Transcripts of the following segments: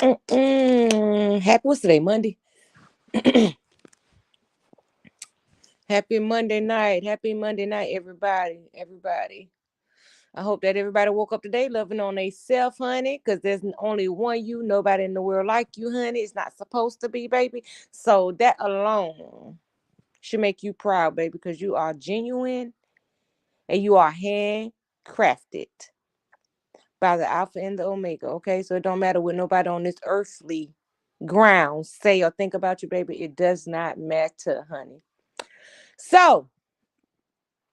Happy, what's today? Monday. Happy Monday night. Happy Monday night, everybody. Everybody. I hope that everybody woke up today loving on themselves, honey, because there's only one you, nobody in the world like you, honey. It's not supposed to be, baby. So that alone should make you proud, baby, because you are genuine and you are handcrafted by the Alpha and the Omega, okay? So it don't matter what nobody on this earthly ground say or think about you, baby. It does not matter, honey. So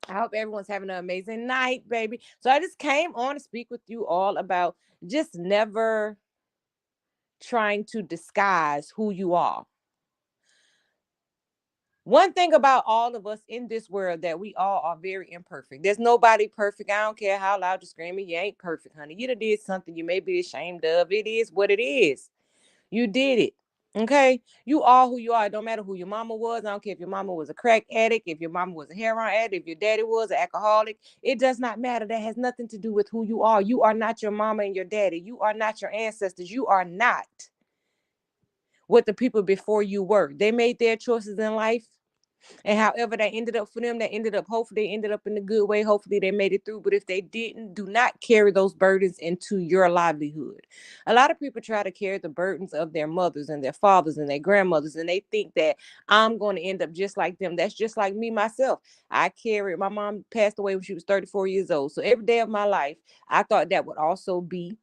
I hope everyone's having an amazing night, baby. So I just came on to speak with you all about just never trying to disguise who you are. One thing about all of us in this world that we all are very imperfect. There's nobody perfect. I don't care how loud you're screaming. You ain't perfect, honey. You done did something you may be ashamed of. It is what it is. You did it. Okay, you are who you are. It don't matter who your mama was. I don't care if your mama was a crack addict, if your mama was a heroin addict, if your daddy was an alcoholic. It does not matter. That has nothing to do with who you are. You are not your mama and your daddy. You are not your ancestors. You are not what the people before you were. They made their choices in life. And however that ended up for them, that ended up, hopefully they ended up in a good way. Hopefully they made it through. But if they didn't, do not carry those burdens into your livelihood. A lot of people try to carry the burdens of their mothers and their fathers and their grandmothers, and they think that I'm going to end up just like them. That's just like me myself. My mom passed away when she was 34 years old. So every day of my life, I thought that would also be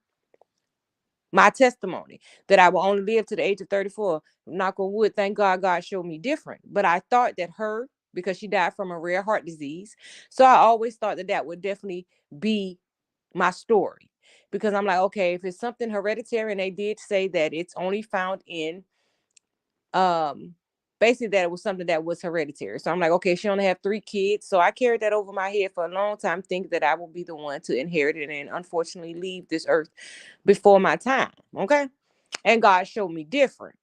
my testimony, that I will only live to the age of 34. Knock on wood, thank God, God showed me different. But I thought that her, because she died from a rare heart disease, so I always thought that that would definitely be my story. Because I'm like, okay, if it's something hereditary, and they did say that it's only found in um basically that it was something that was hereditary. So I'm like, okay, she only have 3 kids. So I carried that over my head for a long time, thinking that I will be the one to inherit it and unfortunately leave this earth before my time. Okay. And God showed me different.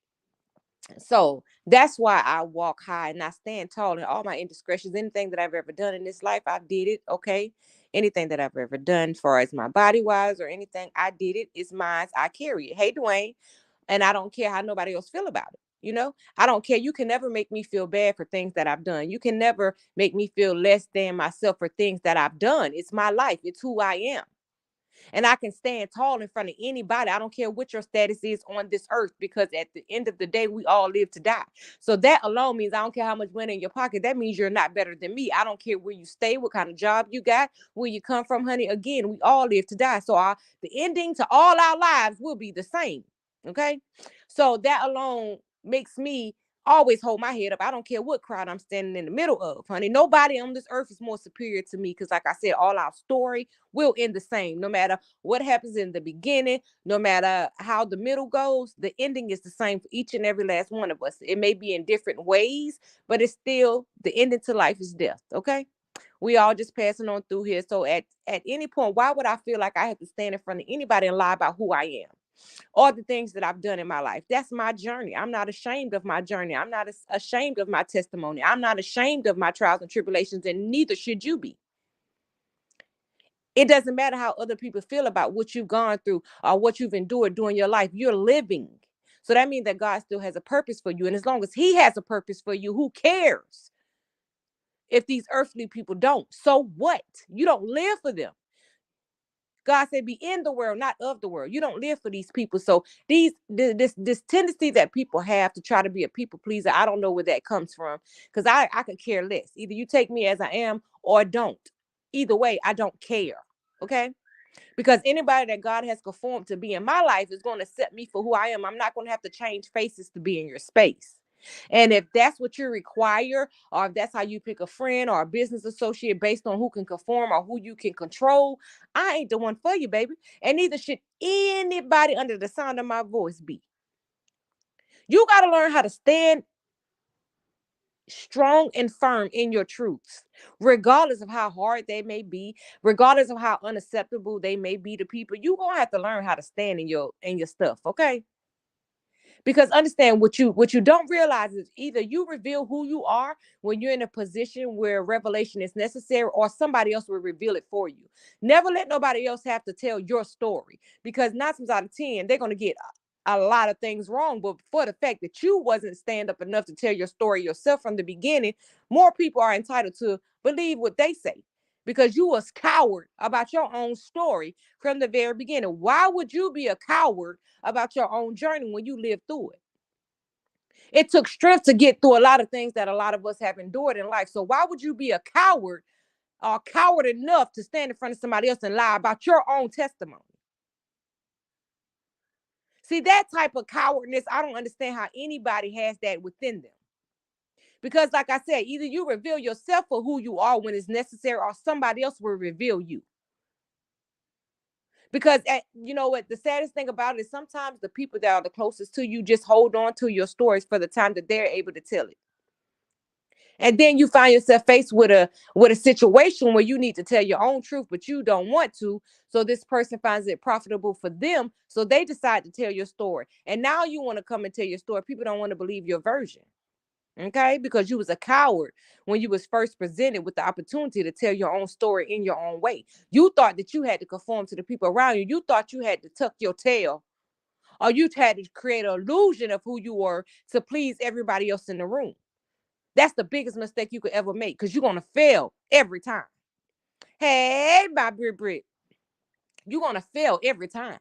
So that's why I walk high and I stand tall in all my indiscretions. Anything that I've ever done in this life, I did it. Okay. Anything that I've ever done, as far as my body wise or anything, I did it. It's mine. I carry it. Hey, Dwayne. And I don't care how nobody else feel about it. I don't care. You can never make me feel bad for things that I've done. You can never make me feel less than myself for things that I've done. It's my life. It's who I am. And I can stand tall in front of anybody. I don't care what your status is on this earth, because at the end of the day, we all live to die. So that alone means I don't care how much money in your pocket. That means you're not better than me. I don't care where you stay, what kind of job you got, where you come from, honey. Again, we all live to die. So the ending to all our lives will be the same. Okay. So that alone makes me always hold my head up. I don't care what crowd I'm standing in the middle of, honey. Nobody on this earth is more superior to me, because, like I said, all our story will end the same. No matter what happens in the beginning, no matter how the middle goes, the ending is the same for each and every last one of us. It may be in different ways, but it's still the ending to life is death. Okay. We all just passing on through here. So at any point, why would I feel like I have to stand in front of anybody and lie about who I am? All the things that I've done in my life. That's my journey. I'm not ashamed of my journey. I'm not ashamed of my testimony. I'm not ashamed of my trials and tribulations, and neither should you be. It doesn't matter how other people feel about what you've gone through or what you've endured during your life. You're living. So that means that God still has a purpose for you. And as long as He has a purpose for you, who cares if these earthly people don't? So what? You don't live for them. God said, "Be in the world, not of the world." You don't live for these people. So this tendency that people have to try to be a people pleaser, I don't know where that comes from, because I could care less. Either you take me as I am or don't. Either way, I don't care. Okay. Because anybody that God has conformed to be in my life is going to set me for who I am. I'm not going to have to change faces to be in your space. And if that's what you require, or if that's how you pick a friend or a business associate based on who can conform or who you can control, I ain't the one for you, baby. And neither should anybody under the sound of my voice be. You got to learn how to stand strong and firm in your truths, regardless of how hard they may be, regardless of how unacceptable they may be to people. You gonna have to learn how to stand in your stuff, okay? Because understand, what you don't realize is either you reveal who you are when you're in a position where revelation is necessary, or somebody else will reveal it for you. Never let nobody else have to tell your story, because 9 times out of 10 they're gonna get a lot of things wrong, but for the fact that you wasn't stand up enough to tell your story yourself from the beginning, more people are entitled to believe what they say because you was coward about your own story from the very beginning. Why would you be a coward about your own journey when you lived through it? It took strength to get through a lot of things that a lot of us have endured in life. So why would you be a coward or coward enough to stand in front of somebody else and lie about your own testimony? See, that type of cowardness, I don't understand how anybody has that within them. Because, like I said, either you reveal yourself for who you are when it's necessary, or somebody else will reveal you. Because you know what, the saddest thing about it is sometimes the people that are the closest to you just hold on to your stories for the time that they're able to tell it. And then you find yourself faced with a situation where you need to tell your own truth, but you don't want to. So this person finds it profitable for them, so they decide to tell your story. And now you want to come and tell your story. People don't want to believe your version. Okay, because you was a coward when you was first presented with the opportunity to tell your own story in your own way. You thought that you had to conform to the people around you. You thought you had to tuck your tail, or you had to create an illusion of who you were to please everybody else in the room. That's the biggest mistake you could ever make, because you're gonna fail every time. Hey, my Brit, you're gonna fail every time.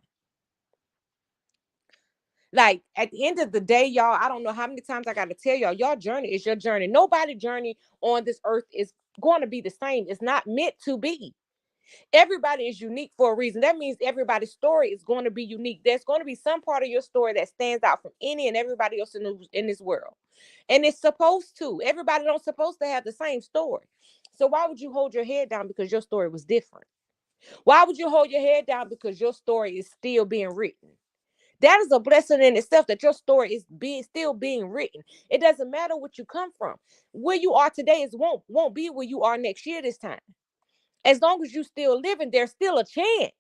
Like, at the end of the day, y'all, I don't know how many times I got to tell y'all, your journey is your journey. Nobody's journey on this earth is going to be the same. It's not meant to be. Everybody is unique for a reason. That means everybody's story is going to be unique. There's going to be some part of your story that stands out from any and everybody else in this world. And it's supposed to. Everybody don't supposed to have the same story. So why would you hold your head down because your story was different? Why would you hold your head down because your story is still being written? That is a blessing in itself, that your story is still being written. It doesn't matter what you come from. Where you are today is won't be where you are next year this time. As long as you still living, there's still a chance.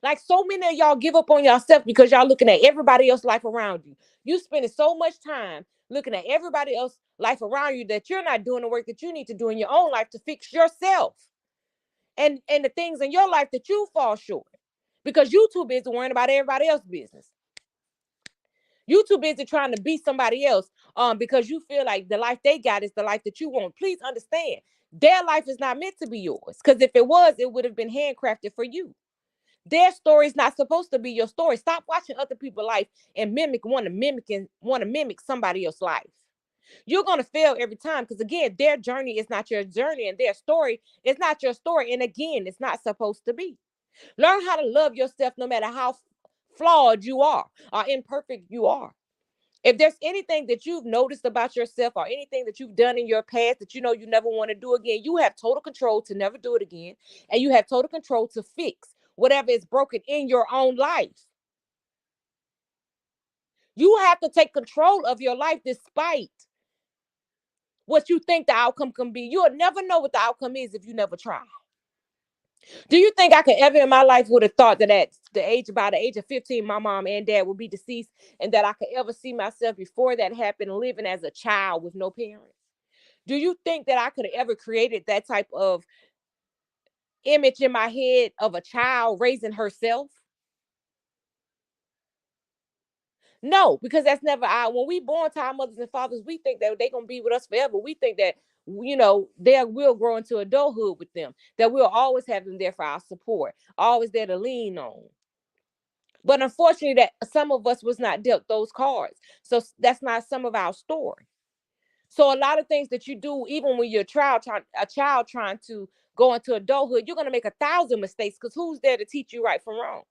Like, so many of y'all give up on yourself because y'all looking at everybody else's life around you. You spending so much time looking at everybody else's life around you that you're not doing the work that you need to do in your own life to fix yourself and the things in your life that you fall short because you too busy worrying about everybody else's business. You too busy trying to be somebody else because you feel like the life they got is the life that you want. Please understand, their life is not meant to be yours, because if it was, it would have been handcrafted for you. Their story is not supposed to be your story. Stop watching other people's life and want to mimic somebody else's life. You're going to fail every time, because again, their journey is not your journey, and their story is not your story. And again, it's not supposed to be. Learn how to love yourself no matter how flawed you are or imperfect you are. If there's anything that you've noticed about yourself or anything that you've done in your past that you know you never want to do again, you have total control to never do it again. And you have total control to fix whatever is broken in your own life. You have to take control of your life despite what you think the outcome can be. You'll never know what the outcome is if you never try. Do you think I could ever in my life would have thought that at by the age of 15, my mom and dad would be deceased, and that I could ever see myself before that happened living as a child with no parents? Do you think that I could have ever created that type of image in my head of a child raising herself? No, because that's never our. When we born to our mothers and fathers, we think that they're gonna be with us forever. We think that they will grow into adulthood with them. That we'll always have them there for our support, always there to lean on. But unfortunately, that some of us was not dealt those cards. So that's not some of our story. So a lot of things that you do, even when you're a child trying to go into adulthood, you're gonna make 1,000 mistakes, because who's there to teach you right from wrong?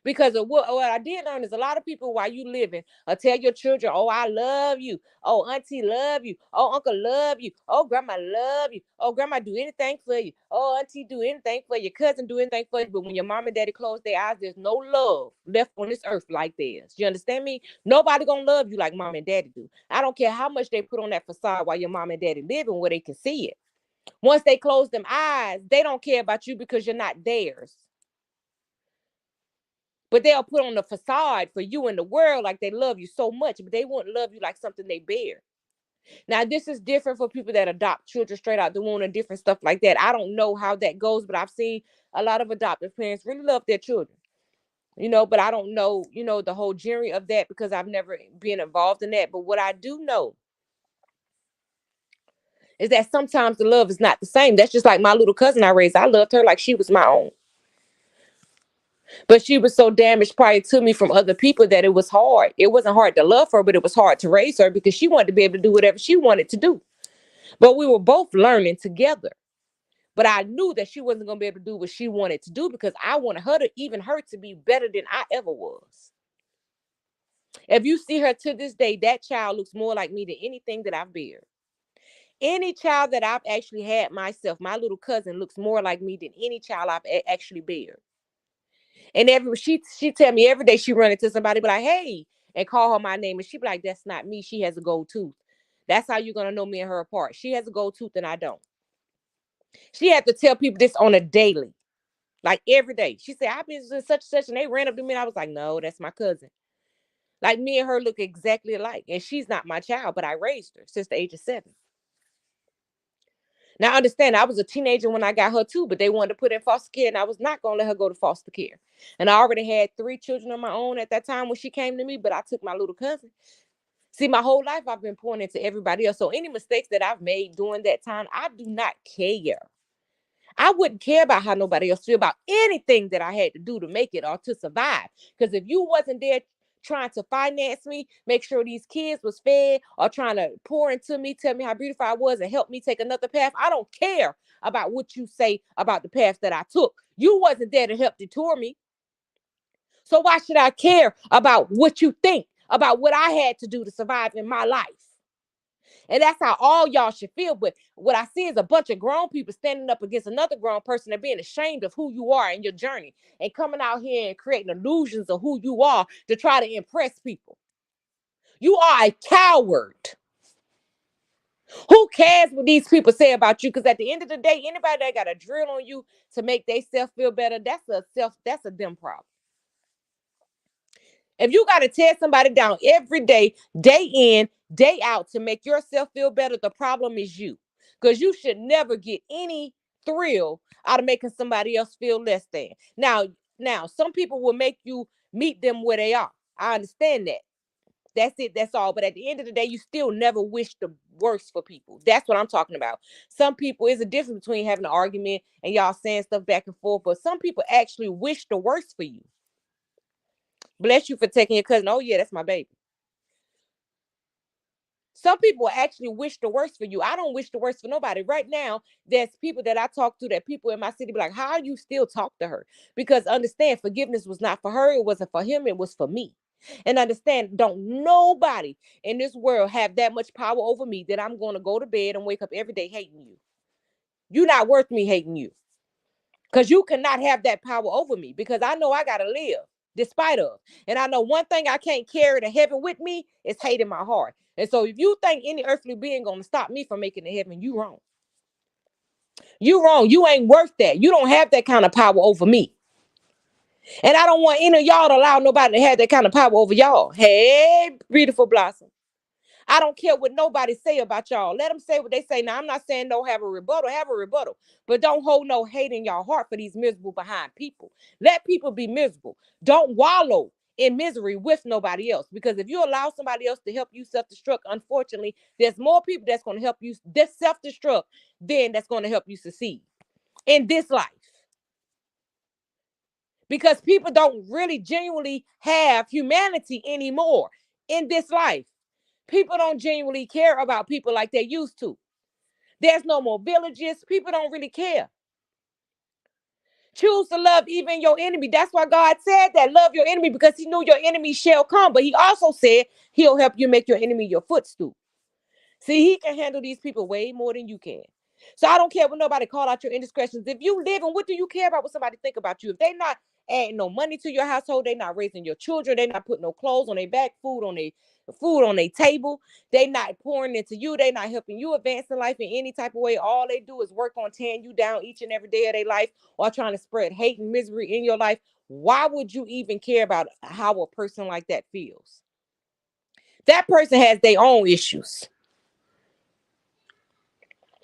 Because of what I did learn is a lot of people while you living tell your children, oh, I love you. Oh, auntie love you. Oh, uncle love you. Oh, grandma love you. Oh, grandma do anything for you. Oh, auntie do anything for you. Cousin do anything for you. But when your mom and daddy close their eyes, there's no love left on this earth like theirs. You understand me? Nobody gonna love you like mom and daddy do. I don't care how much they put on that facade while your mom and daddy living where they can see it. Once they close them eyes, they don't care about you because you're not theirs. But they'll put on the facade for you in the world like they love you so much, but they won't love you like something they bear. Now, this is different for people that adopt children straight out the womb and different stuff like that. I don't know how that goes, but I've seen a lot of adoptive parents really love their children. But I don't know, the whole journey of that because I've never been involved in that. But what I do know is that sometimes the love is not the same. That's just like my little cousin I raised. I loved her like she was my own. But she was so damaged prior to me from other people that it was hard. It wasn't hard to love her, but it was hard to raise her because she wanted to be able to do whatever she wanted to do. But we were both learning together. But I knew that she wasn't going to be able to do what she wanted to do because I wanted her to be better than I ever was. If you see her to this day, that child looks more like me than anything that I've bared. Any child that I've actually had myself, my little cousin looks more like me than any child I've actually bared. And she tell me every day she run into somebody, be like, hey, and call her my name. And she be like, that's not me. She has a gold tooth. That's how you're going to know me and her apart. She has a gold tooth and I don't. She had to tell people this on a daily, like every day. She said, I've been doing such and such. And they ran up to me and I was like, no, that's my cousin. Like me and her look exactly alike. And she's not my child, but I raised her since the age of 7. Now, I understand I was a teenager when I got her too, but they wanted to put her in foster care and I was not going to let her go to foster care. And I already had 3 children of my own at that time when she came to me, but I took my little cousin. See, my whole life I've been pointing to everybody else. So any mistakes that I've made during that time, I do not care. I wouldn't care about how nobody else feel about anything that I had to do to make it or to survive. Because if you wasn't there trying to finance me, make sure these kids was fed, or trying to pour into me, tell me how beautiful I was, and help me take another path, I don't care about what you say about the path that I took. You wasn't there to help detour me. So why should I care about what you think about what I had to do to survive in my life? And that's how all y'all should feel. But what I see is a bunch of grown people standing up against another grown person and being ashamed of who you are in your journey and coming out here and creating illusions of who you are to try to impress people. You are a coward. Who cares what these people say about you? Because at the end of the day, anybody that got a drill on you to make themselves feel better, that's a them problem. If you got to tear somebody down every day in, day out to make yourself feel better, the problem is you. Because you should never get any thrill out of making somebody else feel less than. Now, some people will make you meet them where they are. I understand that. That's it. That's all. But at the end of the day, you still never wish the worst for people. That's what I'm talking about. Some people, is a difference between having an argument and y'all saying stuff back and forth, but some people actually wish the worst for you. Bless you for taking your cousin. Oh, yeah, that's my baby. Some people actually wish the worst for you. I don't wish the worst for nobody. Right now, there's people that I talk to, that people in my city be like, how do you still talk to her? Because understand, forgiveness was not for her. It wasn't for him. It was for me. And understand, don't nobody in this world have that much power over me that I'm going to go to bed and wake up every day hating you. You're not worth me hating you. Because you cannot have that power over me, because I know I got to live despite of. And I know one thing I can't carry to heaven with me is hate in my heart. And so if you think any earthly being going to stop me from making it to heaven, you wrong. You wrong. You ain't worth that. You don't have that kind of power over me. And I don't want any of y'all to allow nobody to have that kind of power over y'all. Hey, beautiful blossom. I don't care what nobody say about y'all. Let them say what they say. Now, I'm not saying don't have a rebuttal. Have a rebuttal. But don't hold no hate in your heart for these miserable behind people. Let people be miserable. Don't wallow in misery with nobody else. Because if you allow somebody else to help you self-destruct, unfortunately, there's more people that's going to help you self-destruct than that's going to help you succeed in this life. Because people don't really genuinely have humanity anymore in this life. People don't genuinely care about people like they used to. There's no more villages. People don't really care. Choose to love even your enemy. That's why God said that. Love your enemy, because he knew your enemy shall come. But he also said he'll help you make your enemy your footstool. See, he can handle these people way more than you can. So I don't care what nobody call out your indiscretions. If you live, and what do you care about what somebody think about you? If they not adding no money to your household, they not raising your children, they not putting no clothes on their back, food on their table, they not pouring into you, they not helping you advance in life in any type of way. All they do is work on tearing you down each and every day of their life, or trying to spread hate and misery in your life. Why would you even care about how a person like that feels? That person has their own issues.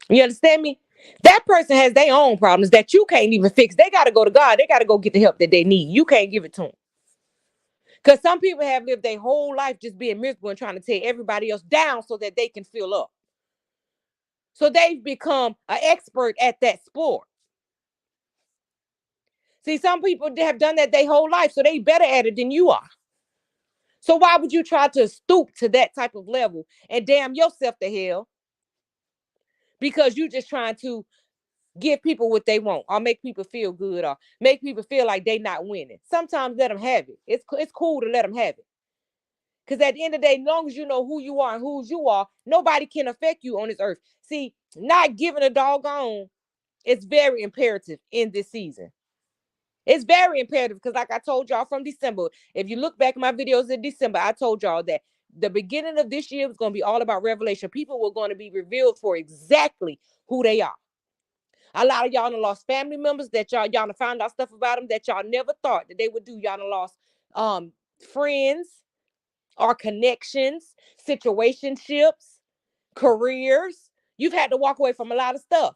You understand me? That person has their own problems that you can't even fix. They got to go to God. They got to go get the help that they need. You can't give it to them. Because some people have lived their whole life just being miserable and trying to tear everybody else down so that they can fill up. So they've become an expert at that sport. See, some people have done that their whole life, so they better at it than you are. So why would you try to stoop to that type of level and damn yourself to hell because you just trying to give people what they want or make people feel good or make people feel like they not winning? Sometimes let them have it. It's cool to let them have it. Because at the end of the day, as long as you know who you are and whose you are, nobody can affect you on this earth. See, not giving a doggone is very imperative in this season. It's very imperative because, like I told y'all from December, if you look back at my videos in December, I told y'all that the beginning of this year was going to be all about revelation. People were going to be revealed for exactly who they are. A lot of y'all done lost family members that y'all done found out stuff about them that y'all never thought that they would do. Y'all done lost friends or connections, situationships, careers. You've had to walk away from a lot of stuff.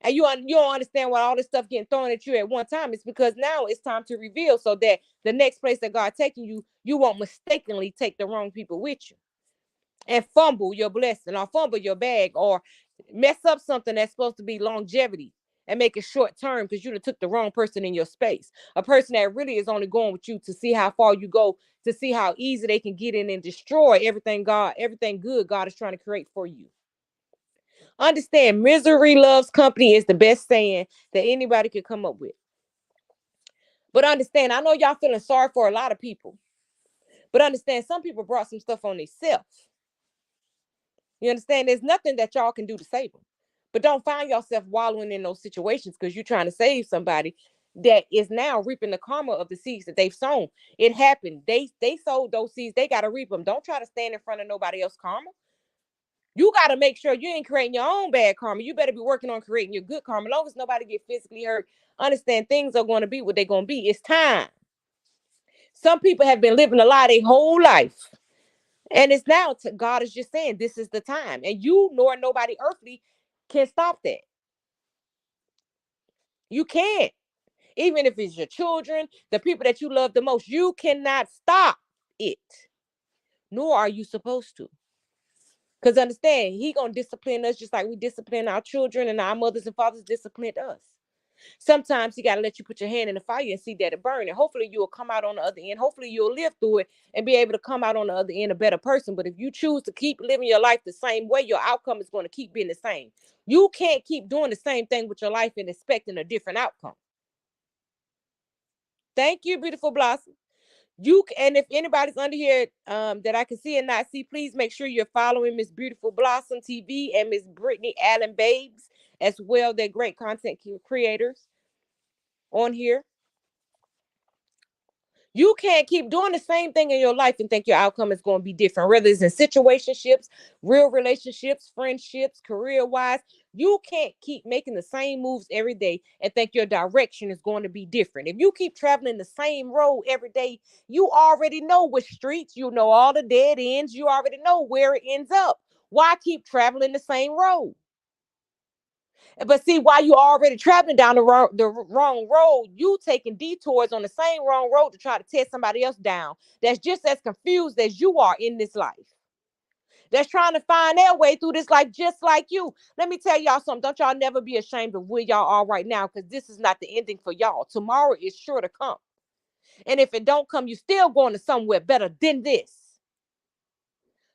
And you don't understand why all this stuff getting thrown at you at one time. It's because now it's time to reveal so that the next place that God taking you, you won't mistakenly take the wrong people with you and fumble your blessing or fumble your bag or mess up something that's supposed to be longevity and make it short term because you done took the wrong person in your space. A person that really is only going with you to see how far you go, to see how easy they can get in and destroy everything good God is trying to create for you. Understand, misery loves company is the best saying that anybody could come up with. But understand, I know y'all feeling sorry for a lot of people. But understand, some people brought some stuff on themselves. You understand? There's nothing that y'all can do to save them. But don't find yourself wallowing in those situations because you're trying to save somebody that is now reaping the karma of the seeds that they've sown. It happened. They sowed those seeds. They got to reap them. Don't try to stand in front of nobody else's karma. You got to make sure you ain't creating your own bad karma. You better be working on creating your good karma. As long as nobody get physically hurt, understand things are going to be what they're going to be. It's time. Some people have been living a lie their whole life. And it's now, God is just saying, this is the time. And you nor nobody earthly can stop that. You can't. Even if it's your children, the people that you love the most, you cannot stop it. Nor are you supposed to. Because understand, he going to discipline us just like we discipline our children and our mothers and fathers disciplined us. Sometimes he got to let you put your hand in the fire and see that it burn. And hopefully you'll come out on the other end. Hopefully you'll live through it and be able to come out on the other end a better person. But if you choose to keep living your life the same way, your outcome is going to keep being the same. You can't keep doing the same thing with your life and expecting a different outcome. Thank you, beautiful Blossom. And if anybody's under here that I can see and not see, please make sure you're following Miss Beautiful Blossom TV and Miss Brittany Allen Babes as well. They're great content creators on here. You can't keep doing the same thing in your life and think your outcome is going to be different, whether it's in situationships, real relationships, friendships, career-wise. You can't keep making the same moves every day and think your direction is going to be different. If you keep traveling the same road every day, you already know which streets, you know all the dead ends, you already know where it ends up. Why keep traveling the same road? But see, while you already traveling down the wrong road, you taking detours on the same wrong road to try to tear somebody else down. That's just as confused as you are in this life. That's trying to find their way through this life just like you. Let me tell y'all something. Don't y'all never be ashamed of where y'all are right now, because this is not the ending for y'all. Tomorrow is sure to come. And if it don't come, you still going to somewhere better than this.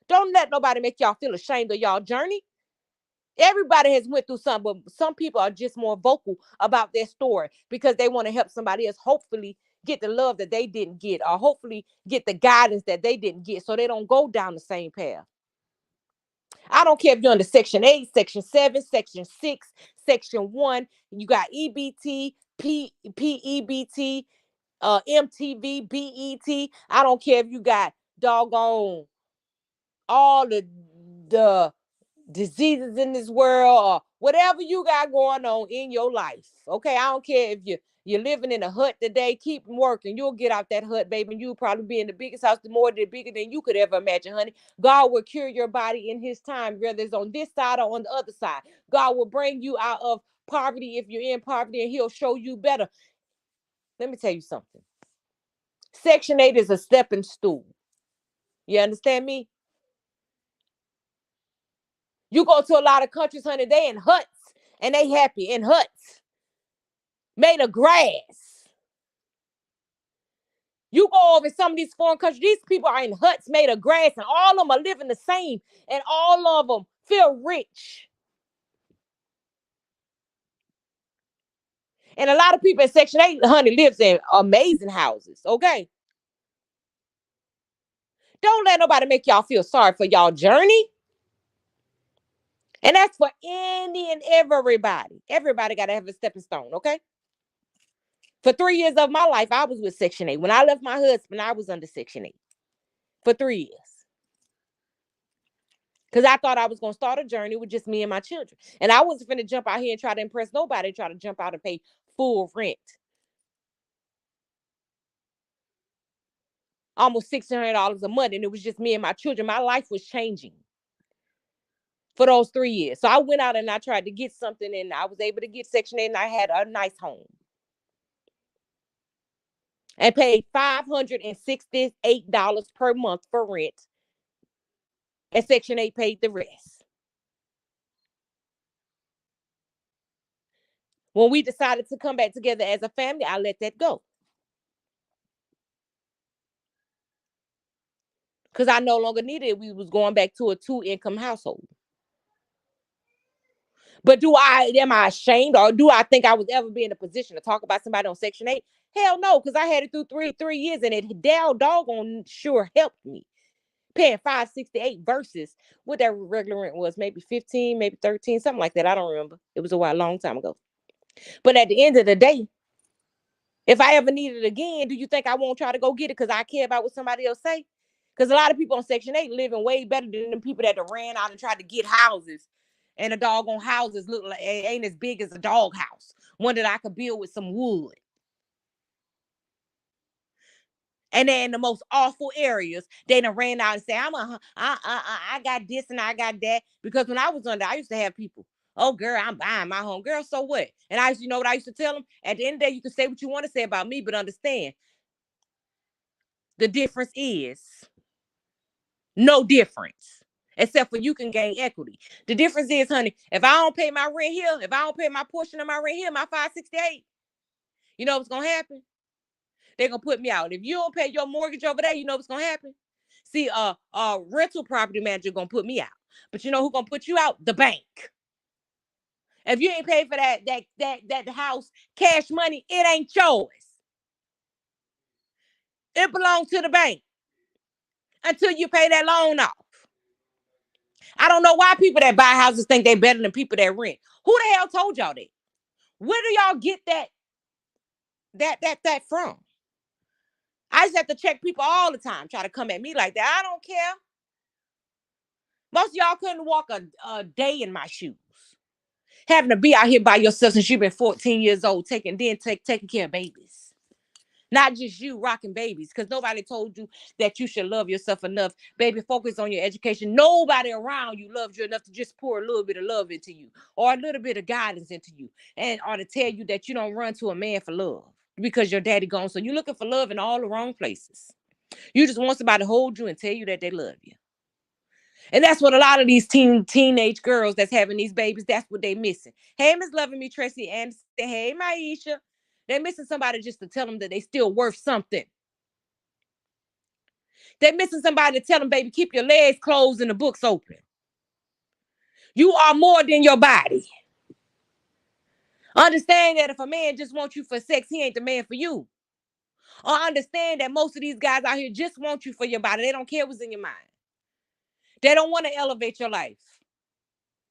Don't let nobody make y'all feel ashamed of y'all journey. Everybody has went through something, but some people are just more vocal about their story because they want to help somebody else hopefully get the love that they didn't get, or hopefully get the guidance that they didn't get, so they don't go down the same path. I don't care if you're under Section 8, Section 7, Section 6, Section 1. You got EBT, PEBT, MTV, BET. I don't care if you got doggone all the diseases in this world or whatever you got going on in your life. Okay, I don't care if you're living in a hut today. Keep working. You'll get out that hut, baby, and you'll probably be in the biggest house, bigger than you could ever imagine, honey. God will cure your body in his time, whether it's on this side or on the other side. God will bring you out of poverty if you're in poverty, and he'll show you better. Let me tell you something. Section 8 is a stepping stool. You understand me? You go to a lot of countries, honey, they in huts and they happy in huts made of grass. You go over some of these foreign countries, these people are in huts made of grass and all of them are living the same and all of them feel rich. And a lot of people in Section 8, honey, lives in amazing houses, okay? Don't let nobody make y'all feel sorry for y'all journey. And that's for any and everybody. Everybody got to have a stepping stone, okay? For 3 years of my life, I was with Section 8. When I left my husband, I was under Section 8 for 3 years. Because I thought I was going to start a journey with just me and my children. And I wasn't finna jump out here and try to impress nobody, try to jump out and pay full rent. Almost $600 a month. And it was just me and my children. My life was changing for those 3 years. So I went out and I tried to get something and I was able to get Section 8 and I had a nice home. And paid $568 per month for rent. And Section 8 paid the rest. When we decided to come back together as a family, I let that go. Because I no longer needed it. We was going back to a 2-income household. But am I ashamed or do I think I was ever be in a position to talk about somebody on Section 8? Hell no, because I had it through three years and it doggone sure helped me. Paying $568 versus what that regular rent was, maybe 15, maybe 13, something like that. I don't remember. It was a long time ago. But at the end of the day, if I ever need it again, do you think I won't try to go get it because I care about what somebody else say? Because a lot of people on Section 8 living way better than the people that ran out and tried to get houses. And the doggone houses look like ain't as big as a dog house. One that I could build with some wood. And then in the most awful areas, they done ran out and say, I got this and I got that. Because when I was under, I used to have people, oh, girl, I'm buying my home. Girl, so what? And you know what I used to tell them? At the end of the day, you can say what you want to say about me, but understand, the difference is no difference. Except for you can gain equity. The difference is, honey, if I don't pay my rent here, if I don't pay my portion of my rent here, my $568, you know what's going to happen? They're going to put me out. If you don't pay your mortgage over there, you know what's going to happen? See, rental property manager going to put me out. But you know who's going to put you out? The bank. If you ain't paid for that house, cash money, it ain't yours. It belongs to the bank until you pay that loan off. I don't know why people that buy houses think they're better than people that rent. Who the hell told y'all that? Where do y'all get that from? I just have to check people all the time, try to come at me like that. I don't care. Most of y'all couldn't walk a day in my shoes. Having to be out here by yourself since you've been 14 years old, taking care of babies. Not just you rocking babies, because nobody told you that you should love yourself enough. Baby, focus on your education. Nobody around you loves you enough to just pour a little bit of love into you or a little bit of guidance into you, and or to tell you that you don't run to a man for love because your daddy gone. So you're looking for love in all the wrong places. You just want somebody to hold you and tell you that they love you. And that's what a lot of these teenage girls that's having these babies, that's what they missing. Hey, Miss Loving Me, Tracy Anderson. Hey, Maisha. They're missing somebody just to tell them that they still worth something. They're missing somebody to tell them, baby, keep your legs closed and the books open. You are more than your body. Understand that if a man just wants you for sex, he ain't the man for you. Or understand that most of these guys out here just want you for your body. They don't care what's in your mind. They don't want to elevate your life.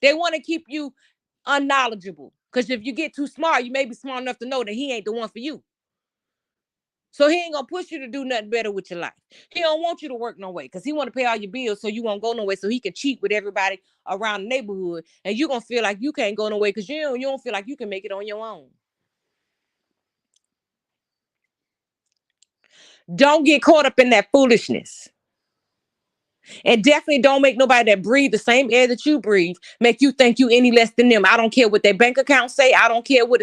They want to keep you unknowledgeable. Because if you get too smart, you may be smart enough to know that he ain't the one for you. So he ain't gonna push you to do nothing better with your life. He don't want you to work no way because he want to pay all your bills so you won't go nowhere, so he can cheat with everybody around the neighborhood, and you gonna feel like you can't go nowhere because you don't feel like you can make it on your own. Don't get caught up in that foolishness. And definitely don't make nobody that breathe the same air that you breathe make you think you any less than them. I don't care what their bank account say. I don't care what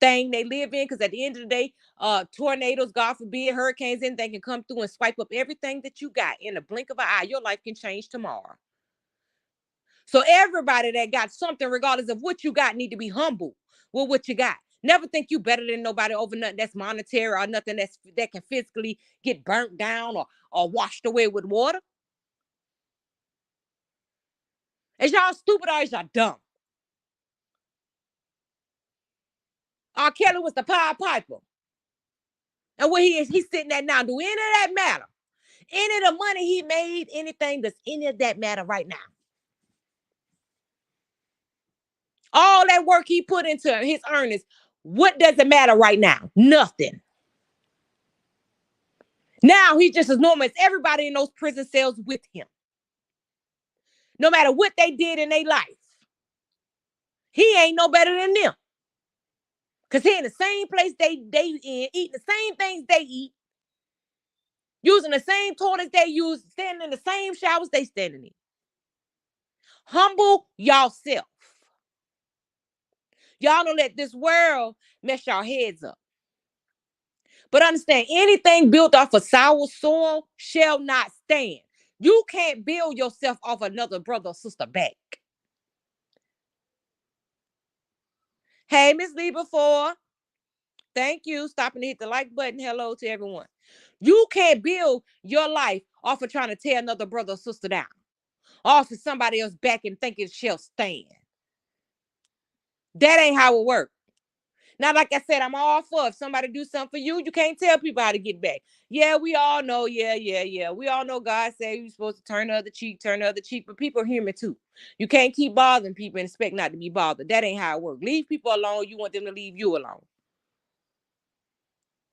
thing they live in. Because at the end of the day, tornadoes, God forbid, hurricanes, anything can come through and swipe up everything that you got in a blink of an eye. Your life can change tomorrow. So everybody that got something, regardless of what you got, need to be humble with what you got. Never think you better than nobody over nothing that's monetary or nothing that can physically get burnt down or washed away with water. Is y'all stupid or is y'all dumb? R. Kelly was the Pied Piper. And where he is, he's sitting at now. Do any of that matter? Any of the money he made, anything, does any of that matter right now? All that work he put into his earnings, what does it matter right now? Nothing. Now he's just as normal as everybody in those prison cells with him. No matter what they did in their life, he ain't no better than them. Because he in the same place they in, eating the same things they eat, using the same toilets they use, standing in the same showers they standing in. Humble yourself. Y'all don't let this world mess your heads up. But understand, anything built off of sour soil shall not stand. You can't build yourself off another brother or sister back. Hey, Miss Lee before. Thank you. Stopping to hit the like button. Hello to everyone. You can't build your life off of trying to tear another brother or sister down. Off of somebody else back and think it shall stand. That ain't how it works. Now, like I said, I'm all for if somebody do something for you, you can't tell people how to get back. Yeah, we all know. Yeah. We all know God said you're supposed to turn the other cheek, but people are human too. You can't keep bothering people and expect not to be bothered. That ain't how it works. Leave people alone. You want them to leave you alone.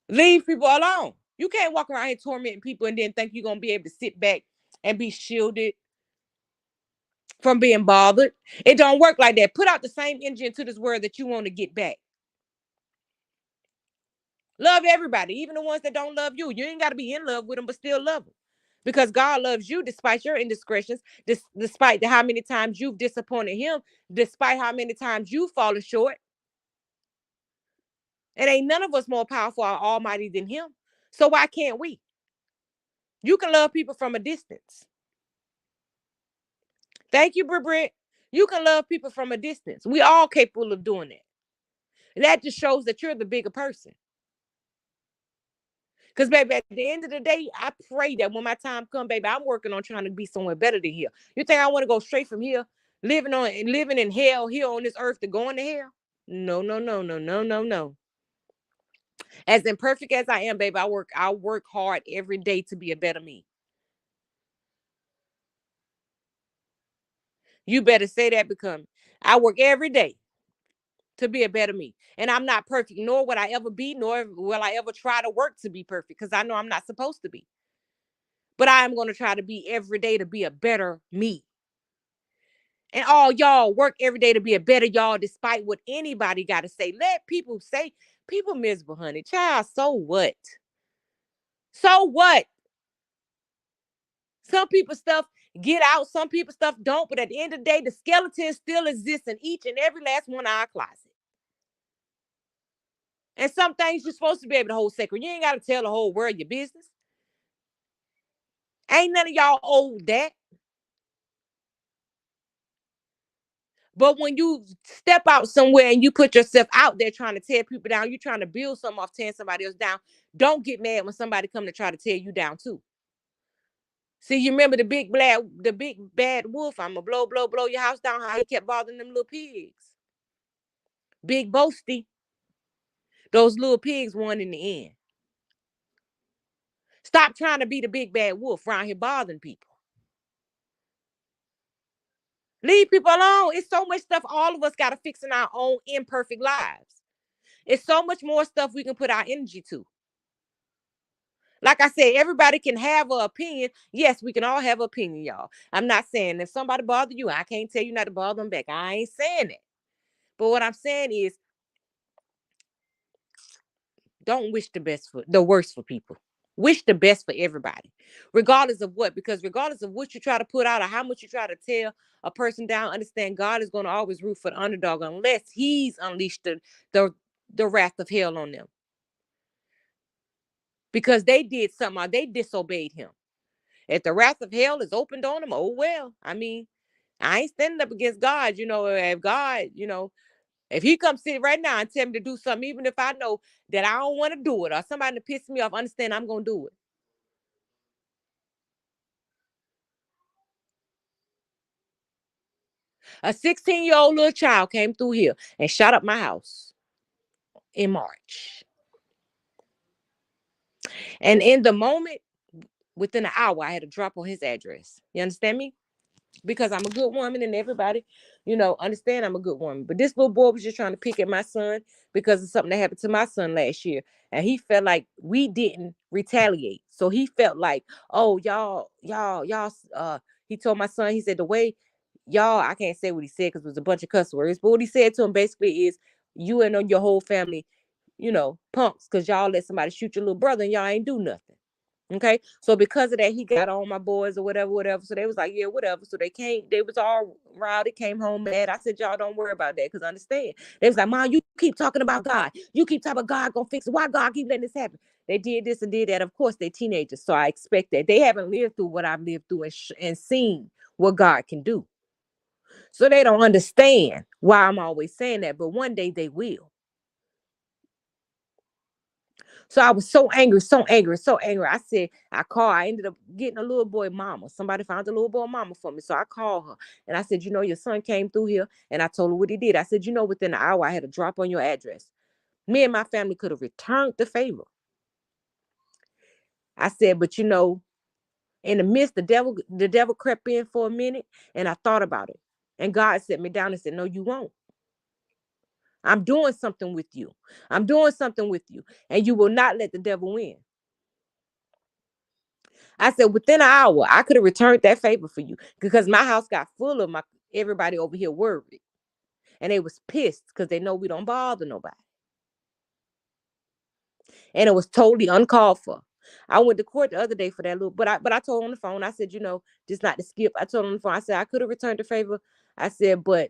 Leave people alone. You can't walk around here tormenting people and then think you're going to be able to sit back and be shielded from being bothered. It don't work like that. Put out the same energy into this world that you want to get back. Love everybody, even the ones that don't love you. You ain't got to be in love with them, but still love them. Because God loves you despite your indiscretions, despite how many times you've disappointed him, despite how many times you've fallen short. And ain't none of us more powerful or almighty than him. So why can't we? You can love people from a distance. Thank you, Britt. You can love people from a distance. We all capable of doing that. And that just shows that you're the bigger person. Because, baby, at the end of the day, I pray that when my time comes, baby, I'm working on trying to be somewhere better than here. You think I want to go straight from here, living in hell here on this earth to going to hell? No. As imperfect as I am, baby, I work hard every day to be a better me. You better say that, because I work every day to be a better me. And I'm not perfect, nor would I ever be, nor will I ever try to work to be perfect, because I know I'm not supposed to be. But I am going to try to be every day to be a better me. And all y'all work every day to be a better y'all, despite what anybody got to say. Let people say, people miserable, honey. Child, so what? So what? Some people stuff get out, some people stuff don't. But at the end of the day, the skeleton still exists in each and every last one of our closets. And some things you're supposed to be able to hold sacred. You ain't got to tell the whole world your business. Ain't none of y'all owe that. But when you step out somewhere and you put yourself out there trying to tear people down, you're trying to build something off tearing somebody else down. Don't get mad when somebody come to try to tear you down too. See, you remember the big bad wolf? I'ma blow your house down. How he kept bothering them little pigs. Big Boasty. Those little pigs won in the end. Stop trying to be the big bad wolf around here bothering people. Leave people alone. It's so much stuff all of us got to fix in our own imperfect lives. It's so much more stuff we can put our energy to. Like I said, everybody can have an opinion. Yes, we can all have an opinion, y'all. I'm not saying if somebody bother you, I can't tell you not to bother them back. I ain't saying that. But what I'm saying is, don't wish the worst for people. Wish the best for everybody, regardless of what. Because regardless of what you try to put out or how much you try to tear a person down, understand God is going to always root for the underdog unless he's unleashed the the wrath of hell on them because they did something or they disobeyed him. If the wrath of hell is opened on them, oh well. I mean, I ain't standing up against God. If God, if he comes sit right now and tell me to do something, even if I know that I don't want to do it or somebody to piss me off, understand I'm going to do it. A 16-year-old little child came through here and shot up my house in March. And in the moment, within an hour, I had to drop on his address. You understand me? Because I'm a good woman and everybody, understand I'm a good woman. But this little boy was just trying to pick at my son because of something that happened to my son last year. And he felt like we didn't retaliate. So he felt like, oh, he told my son, he said, the way y'all, I can't say what he said because it was a bunch of cuss words, but what he said to him basically is, you and your whole family, punks, because y'all let somebody shoot your little brother and y'all ain't do nothing. Okay, so because of that, he got on my boys or whatever. So they was like, yeah, whatever. So they was all rowdy, came home mad. I said, y'all don't worry about that, because understand. They was like, Mom, you keep talking about God. You keep talking about God gonna fix it. Why God keep letting this happen? They did this and did that. Of course, they teenagers, so I expect that. They haven't lived through what I've lived through and seen what God can do. So they don't understand why I'm always saying that, but one day they will. So I was so angry, so angry, so angry. I said, I ended up getting a little boy mama. Somebody found a little boy mama for me. So I called her and I said, your son came through here. And I told her what he did. I said, within an hour, I had a drop on your address. Me and my family could have returned the favor. I said, but in the midst, the devil crept in for a minute and I thought about it. And God set me down and said, no, you won't. I'm doing something with you. I'm doing something with you. And you will not let the devil win. I said, within an hour, I could have returned that favor for you because my house got full of everybody over here worried. And they was pissed because they know we don't bother nobody. And it was totally uncalled for. I went to court the other day for that little, but I told on the phone, I said, just not to skip. I told on the phone, I said, I could have returned the favor. I said, but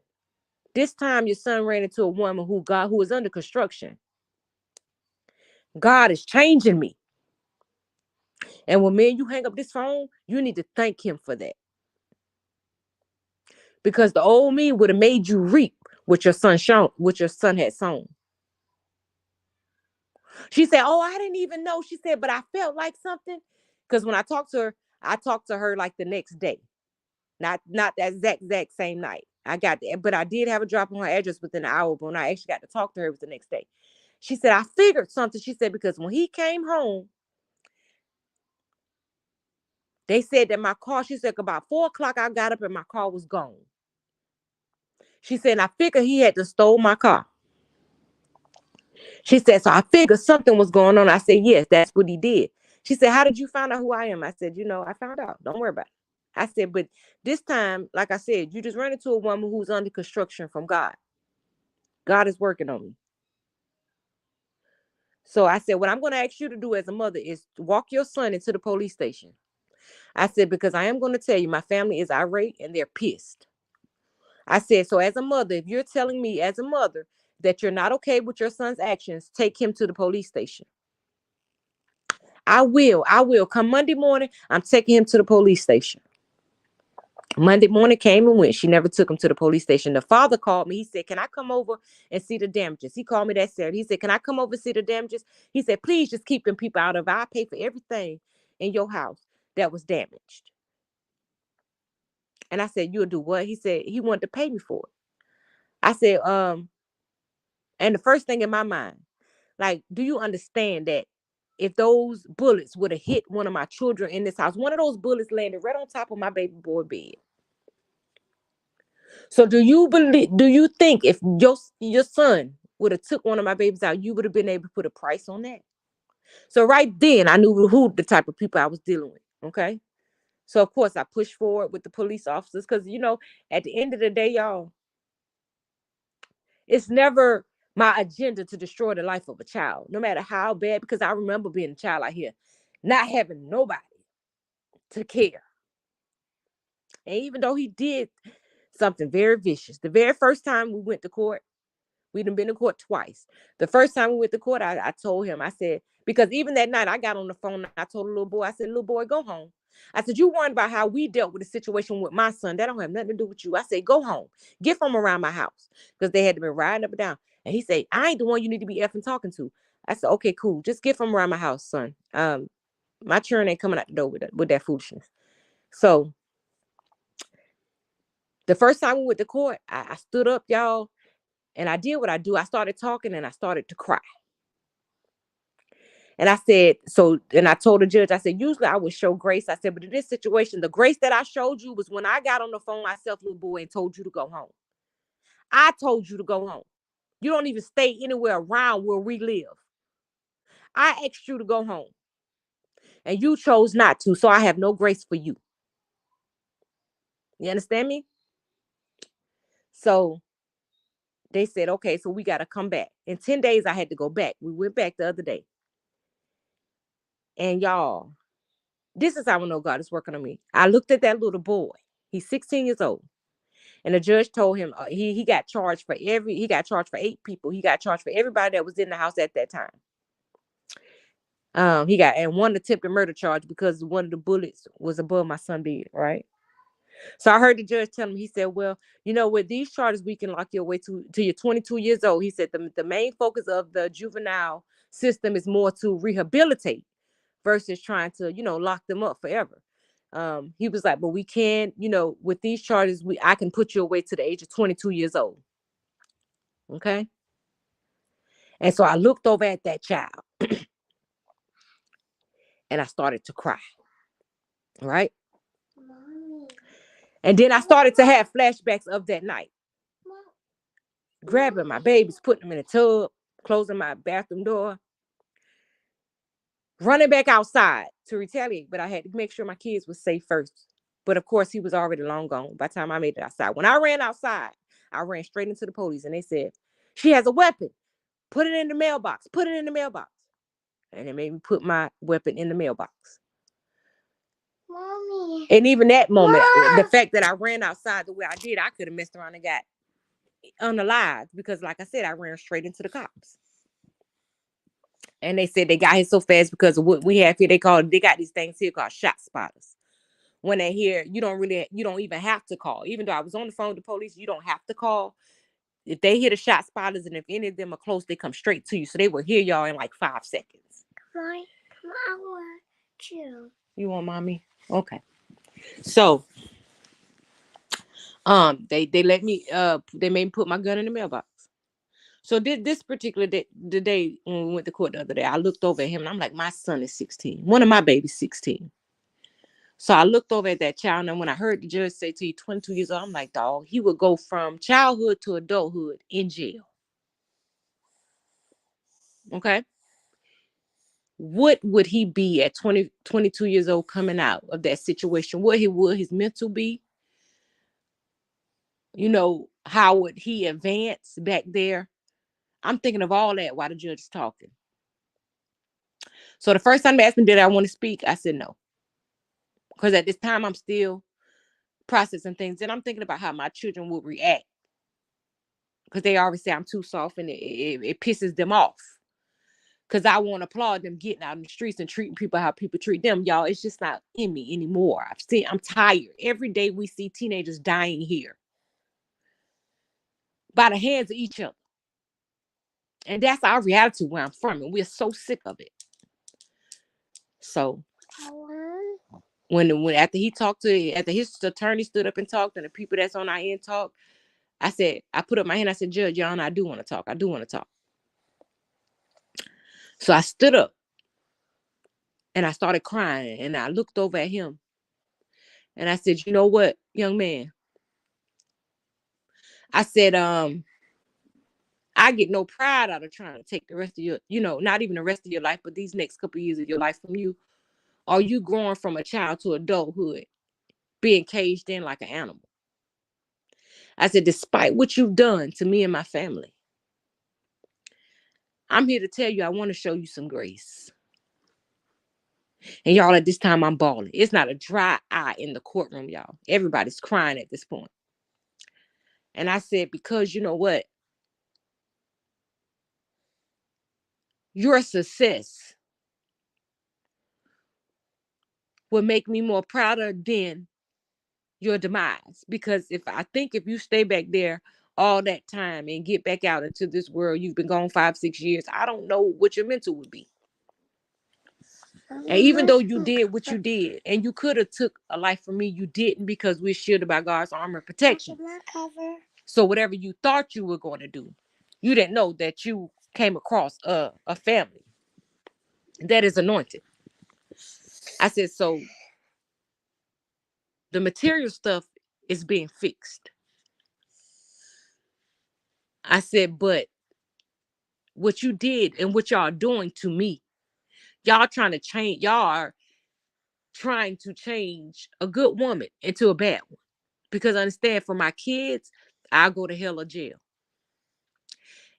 this time your son ran into a woman who was under construction. God is changing me. And when me and you hang up this phone, you need to thank him for that. Because the old me would have made you reap what your son had sown. She said, oh, I didn't even know. She said, but I felt like something. Because when I talked to her like the next day. Not that exact same night. But I did have a drop on her address within an hour. But when I actually got to talk to her, it was the next day. She said, I figured something. She said, because when he came home, they said that my car, she said, about 4:00, I got up and my car was gone. She said, I figured he had to stole my car. She said, so I figured something was going on. I said, yes, that's what he did. She said, how did you find out who I am? I said, I found out. Don't worry about it. I said, but this time, like I said, you just ran into a woman who's under construction from God. God is working on me. So I said, what I'm going to ask you to do as a mother is walk your son into the police station. I said, because I am going to tell you, my family is irate and they're pissed. I said, so as a mother, if you're telling me as a mother that you're not okay with your son's actions, take him to the police station. I will. Come Monday morning, I'm taking him to the police station. Monday morning came and went. She never took him to the police station. The father called me. He said, can I come over and see the damages? He called me that Saturday. He said, can I come over and see the damages? He said, please just keep them people out of it. I pay for everything in your house that was damaged. And I said, you'll do what? He said he wanted to pay me for it. I said, and the first thing in my mind, like, do you understand that if those bullets would have hit one of my children in this house, one of those bullets landed right on top of my baby boy bed. So do you think if your son would have took one of my babies out, you would have been able to put a price on that? So right then I knew who the type of people I was dealing with. Okay. So of course I pushed forward with the police officers because at the end of the day, y'all, it's never my agenda to destroy the life of a child, no matter how bad, because I remember being a child out here, not having nobody to care. And even though he did something very vicious, the very first time we went to court, We done been to court twice. The first time we went to court, I told him, I said, because even that night I got on the phone and I told the little boy, I said, little boy, go home. I said, you worried about how we dealt with the situation with my son. That don't have nothing to do with you. I said, go home. Get from around my house. Because they had to be riding up and down. And he said, I ain't the one you need to be effing talking to. I said, okay, cool. Just get from around my house, son. My children ain't coming out the door with that foolishness. So the first time we went to court, I stood up, y'all, and I did what I do. I started talking and I started to cry. And I said, and I told the judge, I said, usually I would show grace. I said, but in this situation, the grace that I showed you was when I got on the phone myself, little boy, and told you to go home. I told you to go home. You don't even stay anywhere around where we live. I asked you to go home. And you chose not to, so I have no grace for you. You understand me? So they said, okay, so we got to come back. In 10 days, I had to go back. We went back the other day. And y'all, this is how I know God is working on me. I looked at that little boy. He's 16 years old. And the judge told him he got charged for 8 people. He got charged for everybody that was in the house at that time. And one attempted murder charge because one of the bullets was above my son's bed, right? So I heard the judge tell him, he said, well, with these charges, we can lock you away to you're 22 years old. He said the main focus of the juvenile system is more to rehabilitate versus trying to, lock them up forever. He was like, but we can, with these charges, I can put you away to the age of 22 years old. Okay. And so I looked over at that child and I started to cry. Right. And then I started to have flashbacks of that night. Grabbing my babies, putting them in a tub, closing my bathroom door, running back outside to retaliate. But I had to make sure my kids were safe first. But of course, he was already long gone by the time I made it outside. When I ran outside, I ran straight into the police and they said, she has a weapon. Put it in the mailbox. Put it in the mailbox. And they made me put my weapon in the mailbox. Mommy. And even that moment, the fact that I ran outside the way I did, I could have messed around and got unalive because, like I said, I ran straight into the cops. And they said they got here so fast because of what we have here. They got these things here called shot spotters. When they're here, you don't even have to call. Even though I was on the phone with the police, you don't have to call. If they hear the shot spotters and if any of them are close, they come straight to you. So they will hear y'all in like 5 seconds. I want you. You want mommy? Okay. So they let me they made me put my gun in the mailbox. So this particular day, the day when we went to court the other day, I looked over at him and I'm like, my son is 16. One of my babies 16. So I looked over at that child, and when I heard the judge say to you 22 years old, I'm like, dog, he would go from childhood to adulthood in jail. Okay. What would he be at 22 years old coming out of that situation? What would his mental be? How would he advance back there? I'm thinking of all that while the judge is talking. So the first time they asked me, did I want to speak? I said no. Because at this time, I'm still processing things. And I'm thinking about how my children will react. Because they always say I'm too soft and it pisses them off. Because I want to applaud them getting out in the streets and treating people how people treat them. Y'all, it's just not in me anymore. I'm tired. Every day we see teenagers dying here by the hands of each other. And that's our reality where I'm from. And we're so sick of it. So when after his attorney stood up and talked and the people that's on our end talked, I put up my hand. I said, Judge, Your Honor, I do want to talk. I do want to talk. So I stood up and I started crying and I looked over at him and I said, you know what, young man? I said, I get no pride out of trying to take the rest of your, not even the rest of your life, but these next couple of years of your life from you. Are you growing from a child to adulthood, being caged in like an animal? I said, despite what you've done to me and my family, I'm here to tell you I want to show you some grace. And y'all, at this time, I'm bawling. It's not a dry eye in the courtroom, y'all. Everybody's crying at this point. And I said, because you know what? your success would make me more prouder than your demise. Because if you stay back there all that time and get back out into this world, you've been gone 5-6 years, I don't know what your mental would be. And even though you did what you did, and you could have took a life from me, you didn't, because we're shielded by God's armor and protection. So whatever you thought you were going to do, you didn't know that you came across a family that is anointed. I said, so the material stuff is being fixed. I said, but what you did and what y'all are doing to me, y'all are trying to change a good woman into a bad one. Because understand, for my kids, I'll go to hell or jail.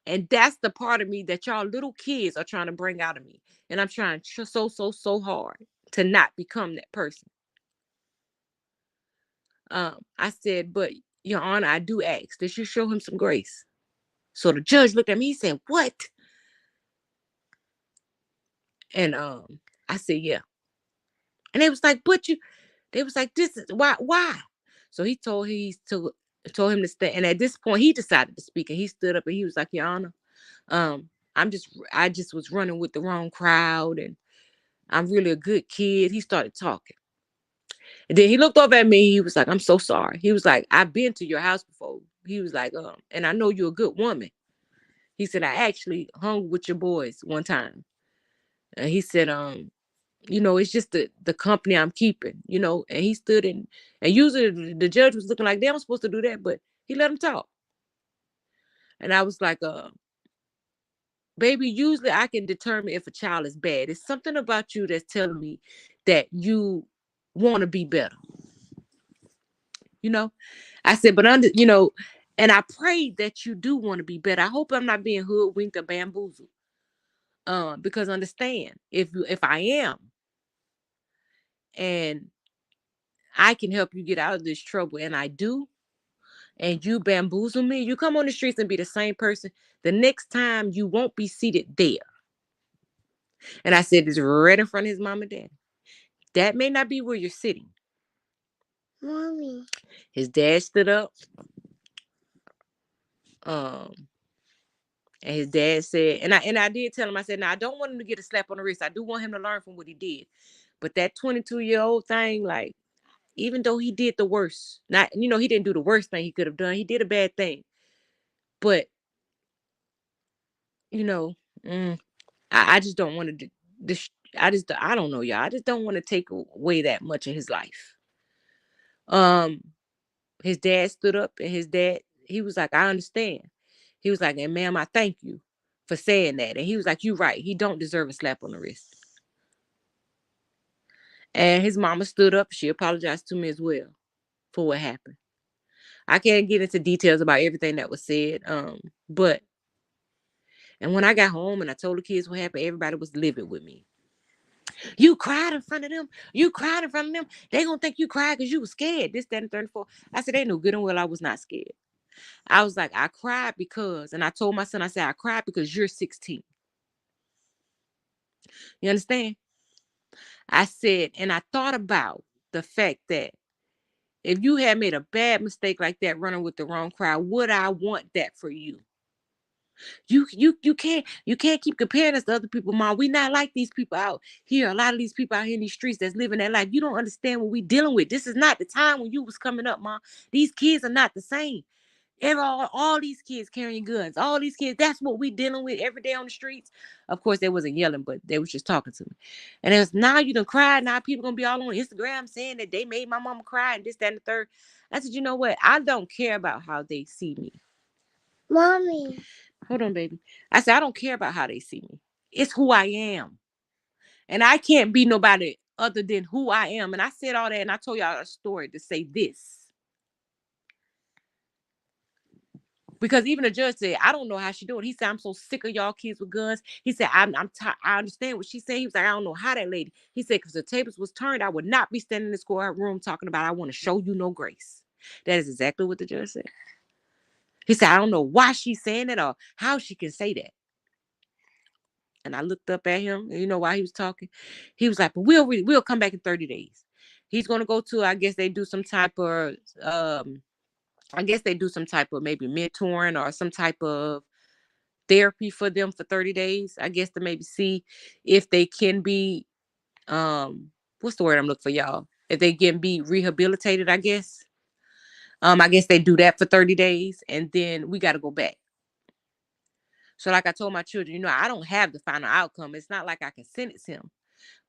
And that's the part of me that y'all little kids are trying to bring out of me. And I'm trying so hard to not become that person. I said, but Your Honor, I do ask that you show him some grace. So the judge looked at me, he said, what? And I said, yeah. And they was like, they was like, this is why? So told him to stay. And at this point, he decided to speak, and he stood up and he was like, Your Honor, I just was running with the wrong crowd, and I'm really a good kid. He started talking. And then he looked over at me. He was like, I'm so sorry. He was like, I've been to your house before. He was like, and I know you're a good woman. He said, I actually hung with your boys one time. And he said, it's just the company I'm keeping, and he stood and usually the judge was looking like they weren't supposed to do that, but he let him talk. And I was like, baby, usually I can determine if a child is bad. It's something about you that's telling me that you want to be better. I said, but and I pray that you do want to be better. I hope I'm not being hoodwinked or bamboozled. Because understand, if I am, and I can help you get out of this trouble, and I do, and you bamboozle me, you come on the streets and be the same person, the next time you won't be seated there. And I said this right in front of his mom and dad. That may not be where you're sitting. Mommy. His dad stood up. And his dad said, and I did tell him, I said, now I don't want him to get a slap on the wrist. I do want him to learn from what he did. But that 22-year-old thing, like, even though he did the worst, he didn't do the worst thing he could have done. He did a bad thing. But, I just don't want to, I don't know, y'all. I just don't want to take away that much of his life. His dad stood up, and he was like, I understand. He was like, and ma'am, I thank you for saying that. And he was like, you're right. He don't deserve a slap on the wrist. And his mama stood up. She apologized to me as well for what happened. I can't get into details about everything that was said. But when I got home and I told the kids what happened, everybody was livid with me. You cried in front of them. You cried in front of them. They gonna think you cried because you was scared. This, that, and 34. I said, they knew good and well I was not scared. I was like, I cried because, and I told my son, I said, I cried because you're 16. You understand? I said, and I thought about the fact that if you had made a bad mistake like that, running with the wrong crowd, would I want that for you? You can't keep comparing us to other people, Mom. We not like these people out here. A lot of these people out here in these streets that's living that life. You don't understand what we dealing with. This is not the time when you was coming up, Mom. These kids are not the same. All these kids carrying guns. All these kids, that's what we dealing with every day on the streets. Of course, they wasn't yelling, but they was just talking to me. And it was, now you done cried. Now people gonna be all on Instagram saying that they made my mama cry and this, that, and the third. I said, you know what? I don't care about how they see me. Mommy. Hold on, baby. I said, I don't care about how they see me. It's who I am. And I can't be nobody other than who I am. And I said all that, and I told y'all a story to say this. Because even the judge said, I don't know how she doing. He said, I'm so sick of y'all kids with guns. He said, I understand what she said. He was like, I don't know how that lady. He said, because the tables was turned, I would not be standing in this courtroom talking about, I want to show you no grace. That is exactly what the judge said. He said, I don't know why she's saying it or how she can say that. And I looked up at him, and while he was talking, he was like, "But we'll come back in 30 days." He's gonna go to, I guess they do some type of maybe mentoring or some type of therapy for them for 30 days. I guess to maybe see if they can be what's the word I'm looking for, y'all? If they can be rehabilitated, I guess. I guess they do that for 30 days and then we gotta go back. So like I told my children, I don't have the final outcome. It's not like I can sentence him.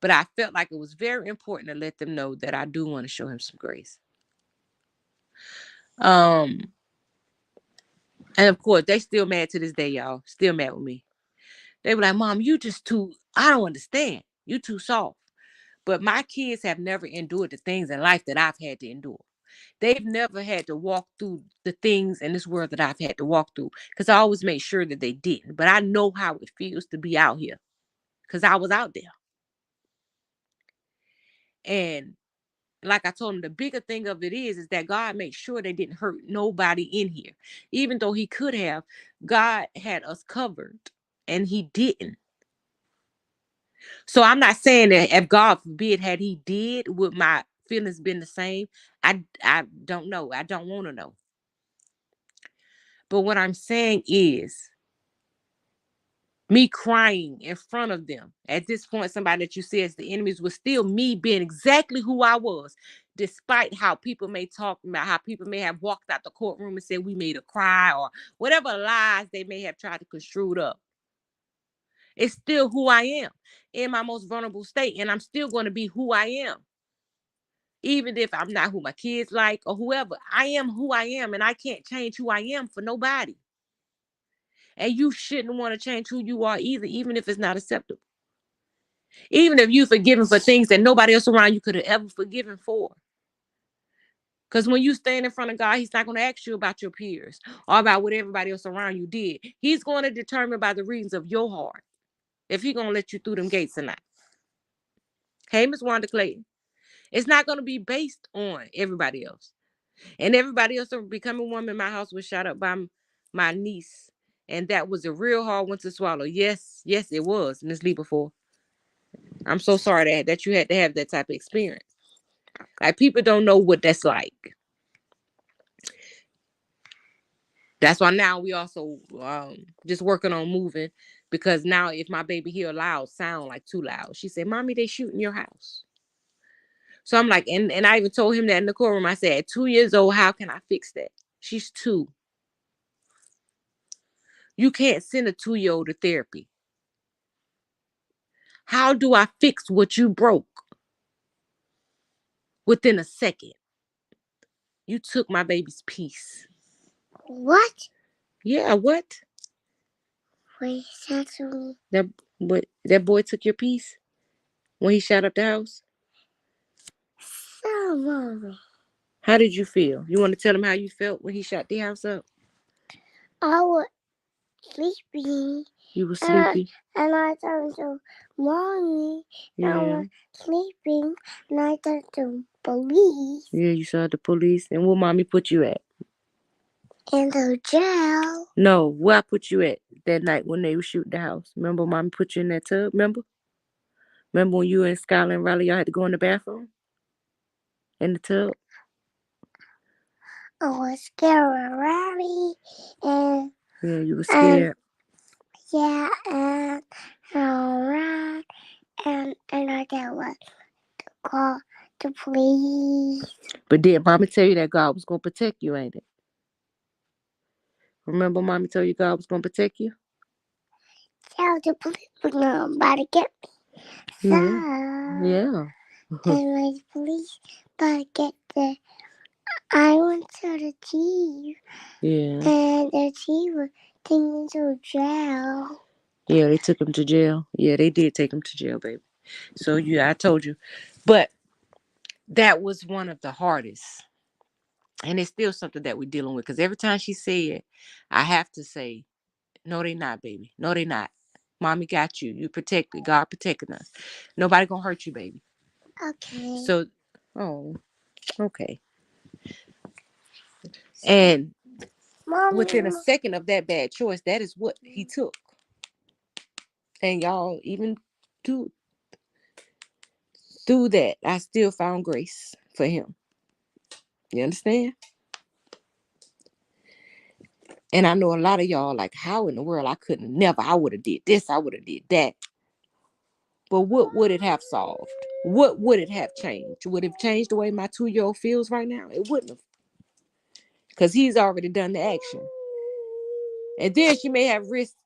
But I felt like it was very important to let them know that I do want to show him some grace. And of course, they still mad to this day, y'all. Still mad with me. They were like, "Mom, you just too, I don't understand. You too soft." But my kids have never endured the things in life that I've had to endure. They've never had to walk through the things in this world that I've had to walk through. Because I always made sure that they didn't. But I know how it feels to be out here. Because I was out there. And like I told him, the bigger thing of it is that God made sure they didn't hurt nobody in here. Even though he could have, God had us covered and he didn't. So I'm not saying that if God forbid had he did, would my feelings been the same? I don't know. I don't want to know. But what I'm saying is me crying in front of them. At this point, somebody that you see as the enemies was still me being exactly who I was, despite how people may talk about, how people may have walked out the courtroom and said we made a cry or whatever lies they may have tried to construe up. It's still who I am in my most vulnerable state, and I'm still going to be who I am. Even if I'm not who my kids like or whoever, I am who I am, and I can't change who I am for nobody. And you shouldn't want to change who you are either, even if it's not acceptable. Even if you're forgiven for things that nobody else around you could have ever forgiven for. Because when you stand in front of God, he's not going to ask you about your peers or about what everybody else around you did. He's going to determine by the reasons of your heart if he's going to let you through them gates or not. Hey, Miss Wanda Clayton. It's not going to be based on everybody else. And everybody else becoming woman in my house was shot up by my niece. And that was a real hard one to swallow. Yes, it was, Miss Lee before. I'm so sorry that you had to have that type of experience. Like, people don't know what that's like. That's why now we also just working on moving, because now if my baby hear loud sound like too loud, she said, "Mommy, they shooting your house." So I'm like, and I even told him that in the courtroom. I said, at 2 years old, how can I fix that? She's 2. You can't send a 2-year-old to therapy. How do I fix what you broke within a second? You took my baby's peace. What? Yeah, what? Wait, that's me. That boy took your peace when he shot up the house? So, Mommy. How did you feel? You want to tell him how you felt when he shot the house up? I was sleeping. You were sleepy? And I turned to Mommy. Yeah. I was sleeping. And I turned to police. Yeah, you saw the police. And where Mommy put you at? In the jail. No, where I put you at that night when they were shooting the house? Remember Mommy put you in that tub? Remember when you and Skylar and Riley, y'all had to go in the bathroom? In the tub? I was scared of Riley. And yeah, you were scared. Yeah, and around, and I got what to call the police. But did Mommy tell you that God was going to protect you, ain't it? Remember Mommy told you God was going to protect you? Tell the police was about to get me. So, yeah. And the police about to get the, I went to the chief. Yeah. And the chief was taking me to jail. Yeah, they took him to jail. Yeah, they did take him to jail, baby. So, I told you. But that was one of the hardest. And it's still something that we're dealing with. Because every time she said, I have to say, no, they not, baby. No, they not. Mommy got you. You protected. God protecting us. Nobody gonna hurt you, baby. Okay. So, okay. And Mommy, within a second of that bad choice, that is what he took. And y'all, even through that, I still found grace for him. You understand? And I know a lot of y'all like, how in the world I couldn't never, I would have did this, I would have did that. But what would it have solved? What would it have changed? Would it have changed the way my 2-year-old feels right now? It wouldn't have. Because he's already done the action. And then she may have risked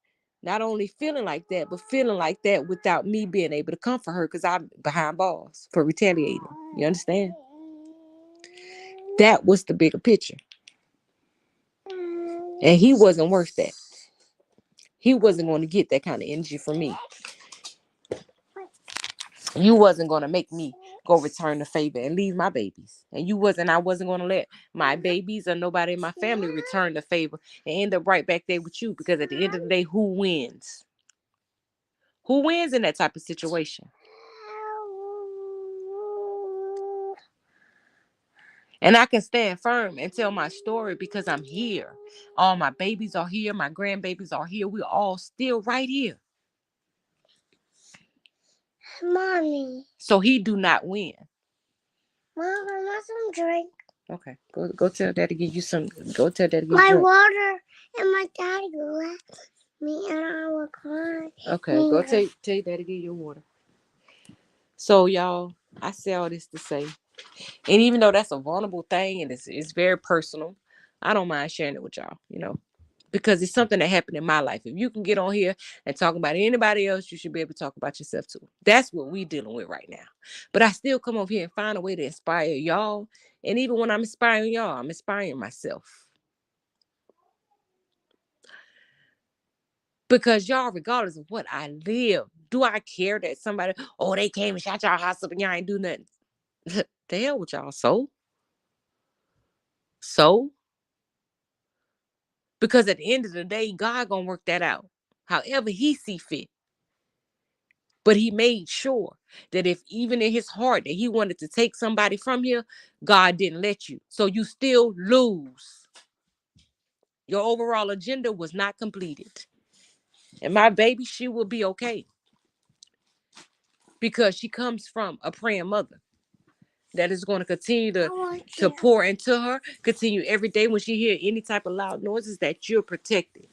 not only feeling like that, but feeling like that without me being able to comfort her because I'm behind bars for retaliating. You understand? That was the bigger picture. And he wasn't worth that. He wasn't going to get that kind of energy from me. You wasn't going to make me go return the favor and leave my babies. And I wasn't going to let my babies or nobody in my family return the favor and end up right back there with you. Because at the end of the day, who wins? Who wins in that type of situation? And I can stand firm and tell my story because I'm here. All my babies are here. My grandbabies are here. We're all still right here. Mommy. So he do not win. Mom, I want some drink. Okay, go tell Daddy to give you some. Go tell Daddy to give you my drink. Water and my daddy left me and I will cry. Okay, go tell Daddy to give you water. So y'all, I say all this to say, and even though that's a vulnerable thing and it's very personal, I don't mind sharing it with y'all. You know, because it's something that happened in my life. If you can get on here and talk about anybody else, you should be able to talk about yourself too. That's what we're dealing with right now. But I still come over here and find a way to inspire y'all. And even when I'm inspiring y'all, I'm inspiring myself. Because y'all, regardless of what I live, do I care that somebody, they came and shot y'all house up and y'all ain't do nothing? The hell with y'all. So? Because at the end of the day, God gonna work that out however he see fit. But he made sure that if even in his heart that he wanted to take somebody from here, God didn't let you. So you still lose. Your overall agenda was not completed. And my baby, she will be okay. Because she comes from a praying mother that is going to continue to pour into her, continue every day when she hear any type of loud noises that you're protected.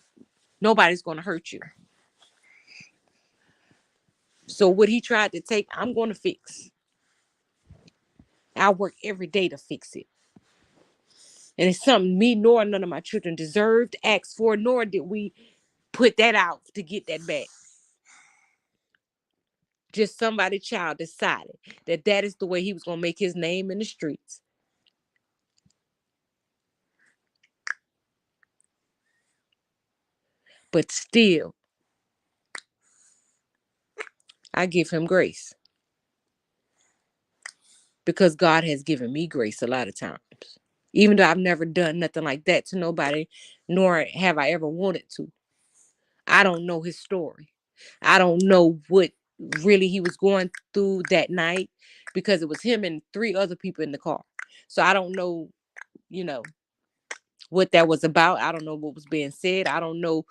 Nobody's going to hurt you. So what he tried to take, I'm going to fix. I work every day to fix it. And it's something me nor none of my children deserved, asked for, nor did we put that out to get that back. Just somebody's child decided that is the way he was going to make his name in the streets. But still, I give him grace. Because God has given me grace a lot of times. Even though I've never done nothing like that to nobody, nor have I ever wanted to. I don't know his story. I don't know what really he was going through that night because it was him and 3 other people in the car. So I don't know, what that was about. I don't know what was being said. I don't know,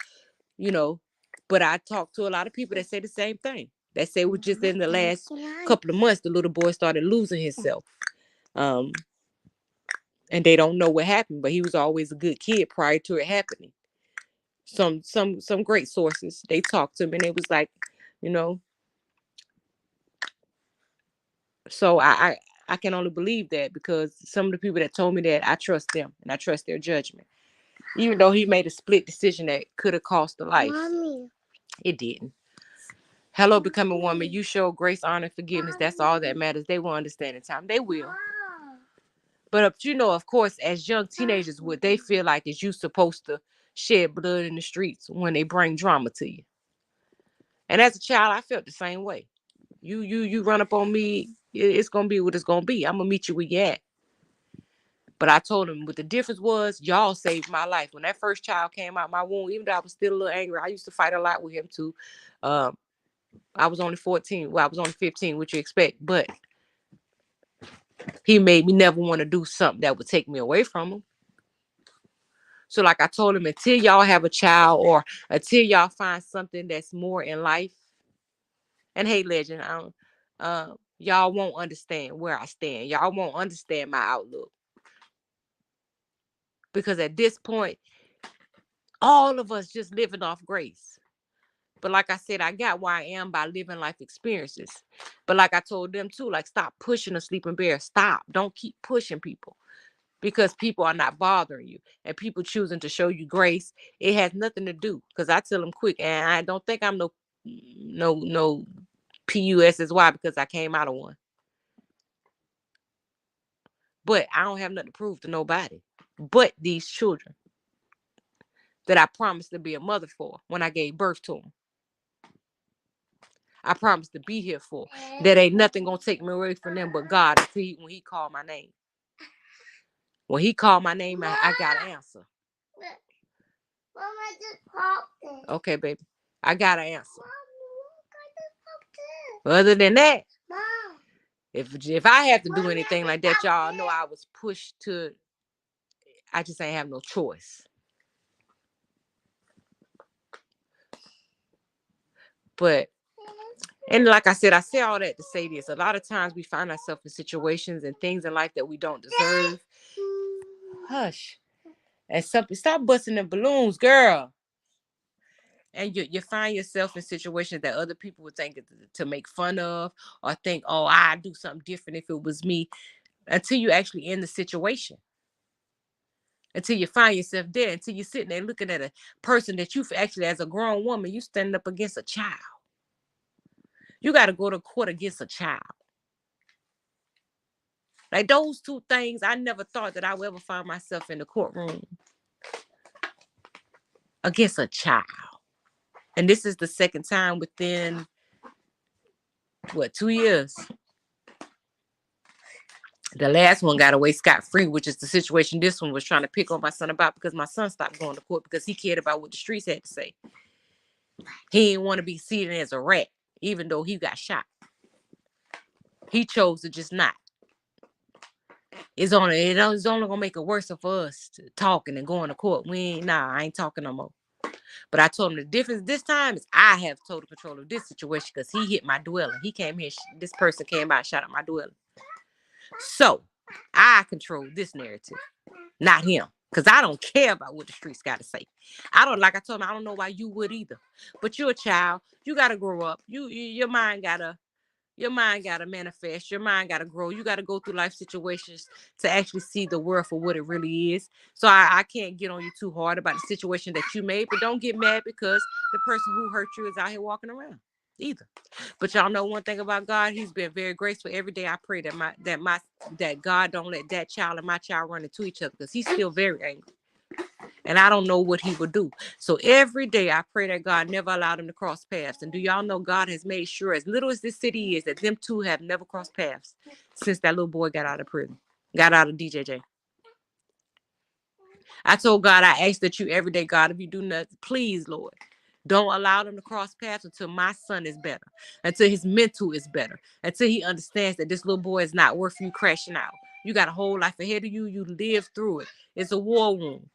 but I talked to a lot of people that say the same thing. That say it was just in the last couple of months, the little boy started losing himself. And they don't know what happened, but he was always a good kid prior to it happening. Some great sources, they talked to him and it was like, so I can only believe that because some of the people that told me that, I trust them and I trust their judgment. Even though he made a split decision that could have cost a life. Mommy. It didn't. Hello, Becoming Woman. You show grace, honor, and forgiveness. That's all that matters. They will understand in time. They will. But of course, as young teenagers, what they feel like is you supposed to shed blood in the streets when they bring drama to you. And as a child, I felt the same way. You run up on me, it's gonna be what it's gonna be. I'm gonna meet you where you at. But I told him what the difference was. Y'all saved my life. When that first child came out my womb, even though I was still a little angry, I used to fight a lot with him too. I was only 14. Well, I was only 15, what you expect. But he made me never want to do something that would take me away from him. So like I told him, until y'all have a child or until y'all find something that's more in life, And hey, legend, y'all won't understand where I stand. Y'all won't understand my outlook. Because at this point, all of us just living off grace. But like I said, I got where I am by living life experiences. But like I told them too, like, stop pushing a sleeping bear. Stop. Don't keep pushing people because people are not bothering you and people choosing to show you grace. It has nothing to do, because I tell them quick, and I don't think I'm no PUSSY because I came out of one. But I don't have nothing to prove to nobody but these children that I promised to be a mother for when I gave birth to them. I promised to be here for. That ain't nothing gonna take me away from them but God until when he called my name. When he called my name, I got an answer. Mom, I just popped it. Okay, baby. I got an answer. Mom, other than that, Mom, if I have to do anything like that, y'all know I was pushed to. I just ain't have no choice. But, and like I said, I say all that to say this. A lot of times we find ourselves in situations and things in life that we don't deserve. Hush. And something, stop busting the balloons, girl. And you find yourself in situations that other people would think to make fun of, or think, oh, I'd do something different if it was me, until you actually in the situation. Until you find yourself there, until you're sitting there looking at a person that you actually, as a grown woman, you standing up against a child. You got to go to court against a child. Like those two things, I never thought that I would ever find myself in the courtroom against a child. And this is the second time within, 2 years. The last one got away scot-free, which is the situation this one was trying to pick on my son about, because my son stopped going to court because he cared about what the streets had to say. He didn't want to be seen as a rat, even though he got shot. He chose to just not. It's only gonna make it worse for us talking and going to court. I ain't talking no more. But I told him the difference this time is I have total control of this situation because he hit my dwelling. He came here, this person came out, shot at my dwelling. So I control this narrative, not him. Because I don't care about what the streets got to say. Like I told him, I don't know why you would either. But you're a child. You got to grow up. Your mind got to manifest. Your mind got to grow. You got to go through life situations to actually see the world for what it really is. So I can't get on you too hard about the situation that you made, but don't get mad because the person who hurt you is out here walking around either. But y'all know one thing about God, he's been very graceful. Every day I pray that God don't let that child and my child run into each other, because he's still very angry. And I don't know what he would do. So every day I pray that God never allowed them to cross paths. And do y'all know God has made sure, as little as this city is, that them two have never crossed paths since that little boy got out of prison, got out of DJJ. I told God, I ask that you every day, God, if you do nothing, please, Lord, don't allow them to cross paths until my son is better, until his mental is better, until he understands that this little boy is not worth you crashing out. You got a whole life ahead of you. You live through it. It's a war wound.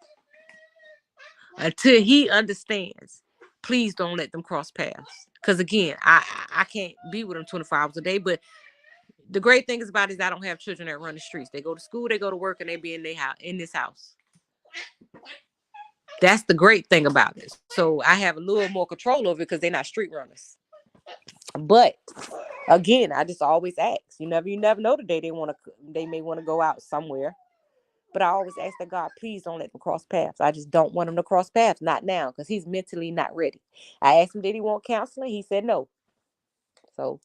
Until he understands, please don't let them cross paths. Because again, I can't be with them 24 hours a day. But the great thing about it is I don't have children that run the streets. They go to school, they go to work, and they be in their house, in this house. That's the great thing about it. So I have a little more control over it because they're not street runners. But again, I just always ask. You never know the day they may want to go out somewhere. But I always ask that God, please don't let them cross paths. I just don't want him to cross paths. Not now, because he's mentally not ready. I asked him, did he want counseling? He said no. So,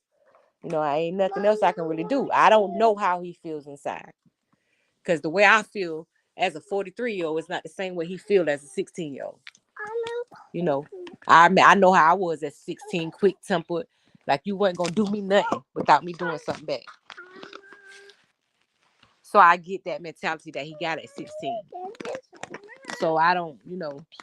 I ain't nothing else I can really do. I don't know how he feels inside. Because the way I feel as a 43-year-old is not the same way he feels as a 16-year-old. I know how I was at 16, quick-tempered. Like you wasn't going to do me nothing without me doing something bad. So I get that mentality that he got at 16. So I don't,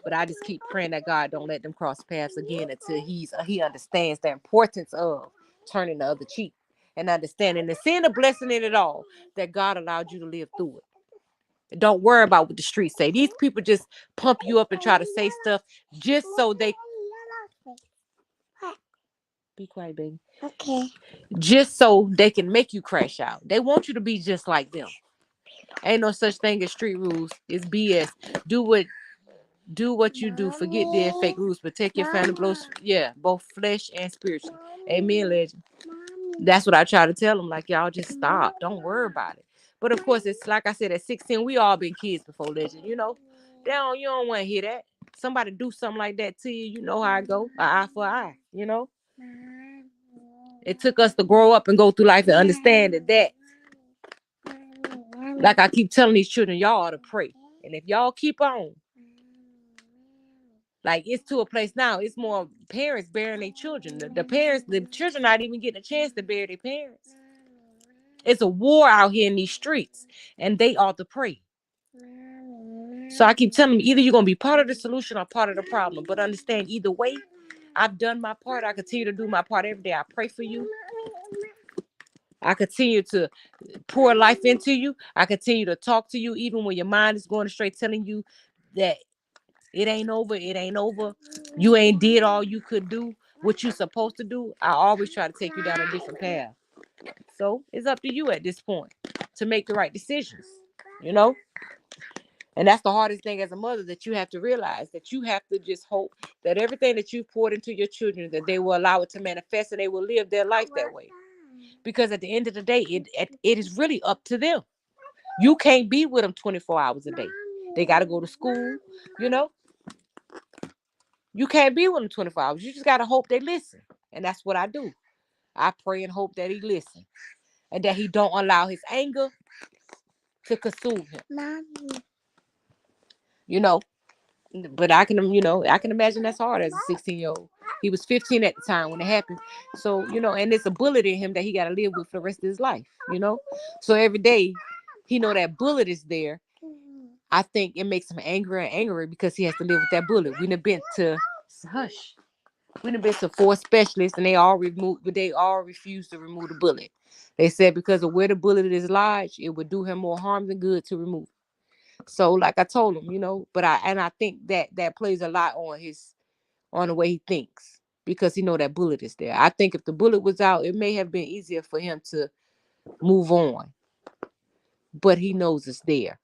but I just keep praying that God don't let them cross paths again until he understands the importance of turning the other cheek and understanding and seeing the blessing in it all, that God allowed you to live through it. Don't worry about what the streets say. These people just pump you up and try to say stuff just so they... Be quiet, baby. Okay. Just so they can make you crash out. They want you to be just like them. Ain't no such thing as street rules. It's BS. Do what do what you do. Forget their fake rules. Protect your family. Yeah, both flesh and spiritual. Amen, legend. That's what I try to tell them. Like, y'all just stop. Don't worry about it. But of course, it's like I said, at 16, we all been kids before, legend. You know, you don't want to hear that. Somebody do something like that to you, you know how I go. An eye for an eye, you know. It took us to grow up and go through life and understand that like I keep telling these children, y'all ought to pray. And if y'all keep on, like it's to a place now, it's more parents burying their children. The children not even getting a chance to bury their parents. It's a war out here in these streets, and they ought to pray. So I keep telling them, either you're going to be part of the solution or part of the problem. But understand, either way, I've done my part. I continue to do my part every day. I pray for you. I continue to pour life into you. I continue to talk to you, even when your mind is going straight, telling you that it ain't over. It ain't over. You ain't did all you could do, what you supposed to do. I always try to take you down a different path. So it's up to you at this point to make the right decisions, you know? And that's the hardest thing as a mother, that you have to realize, that you have to just hope that everything that you poured into your children, that they will allow it to manifest and they will live their life that way. Because at the end of the day, it is really up to them. You can't be with them 24 hours a day. They got to go to school, you know? You can't be with them 24 hours. You just got to hope they listen. And that's what I do. I pray and hope that he listen. And that he don't allow his anger to consume him. Mommy. You know? But I can imagine that's hard as a 16-year-old. He was 15 at the time when it happened. So, you know, and it's a bullet in him that he got to live with for the rest of his life, you know? So every day, he know that bullet is there. I think it makes him angrier and angrier because he has to live with that bullet. We done been to, hush. We done been to 4 specialists and they all refused to remove the bullet. They said because of where the bullet is lodged, it would do him more harm than good to remove. So, like I told him, you know, but I think that plays a lot on the way he thinks, because he know that bullet is there. I think if the bullet was out, it may have been easier for him to move on, but he knows it's there,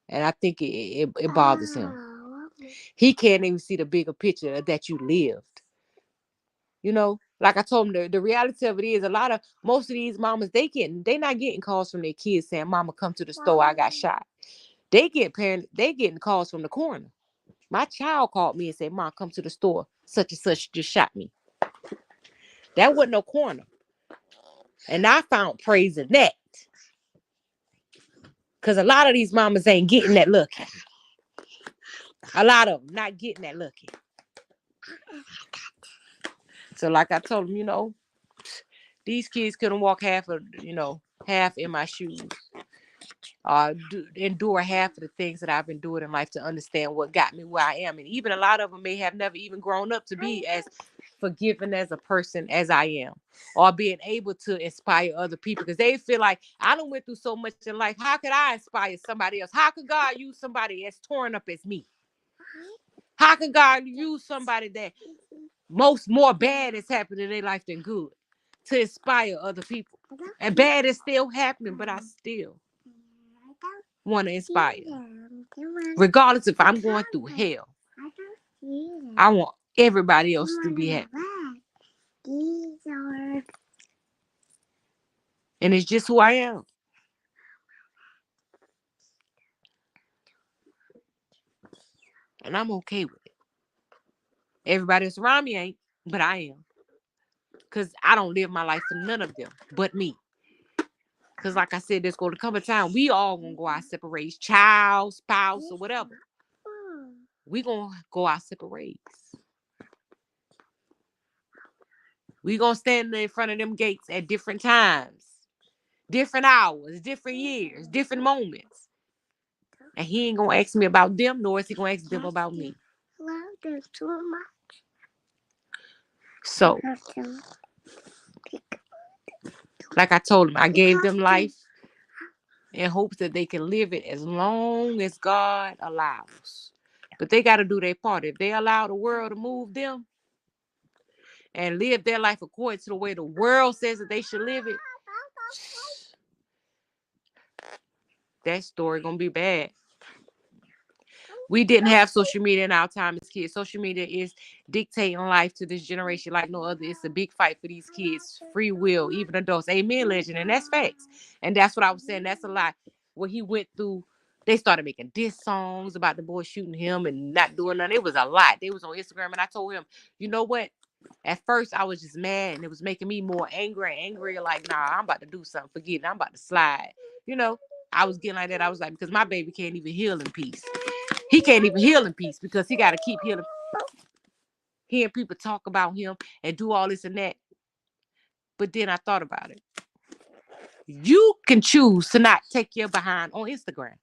and I think it bothers him. He can't even see the bigger picture that you lived. You know, like I told him, the reality of it is most of these mamas, they not getting calls from their kids saying, "Mama, come to the store, I got shot." They getting calls from the coroner. My child called me and said, "Mom, come to the store. Such and such just shot me." That wasn't no coroner. And I found praise in that. Because a lot of these mamas ain't getting that lucky. A lot of them not getting that lucky. So like I told them, you know, these kids couldn't walk half in my shoes. Endure half of the things that I've endured in life to understand what got me where I am. And even a lot of them may have never even grown up to be as forgiving as a person as I am, or being able to inspire other people, because they feel like, I done went through so much in life. How could I inspire somebody else? How could God use somebody as torn up as me? How could God use somebody that more bad has happened in their life than good to inspire other people? And bad is still happening, but I still want to inspire. Regardless if I'm going through hell, I want everybody else to be happy. And it's just who I am. And I'm okay with it. Everybody else around me ain't, but I am. Because I don't live my life for none of them but me. Because like I said, there's going to come a time we all going to go our separate ways. Child, spouse, or whatever. We going to go our separate ways. We going to stand in front of them gates at different times. Different hours, different years, different moments. And he ain't going to ask me about them, nor is he going to ask them about me. So, like I told him, I gave them life in hopes that they can live it as long as God allows. But they got to do their part. If they allow the world to move them and live their life according to the way the world says that they should live it, that story gonna be bad. We didn't have social media in our time as kids. Social media is dictating life to this generation like no other. It's a big fight for these kids. Free will, even adults. Amen, legend. And that's facts. And that's what I was saying. That's a lot. What he went through, they started making diss songs about the boy shooting him and not doing nothing. It was a lot. They was on Instagram, and I told him, you know what? At first, I was just mad, and it was making me more angry and angrier. Like, nah, I'm about to do something. Forget it. I'm about to slide. You know, I was getting like that. I was like, because my baby can't even heal in peace. He can't even heal in peace because he got to keep hearing people talk about him and do all this and that. But then I thought about it. You can choose to not take your behind on Instagram.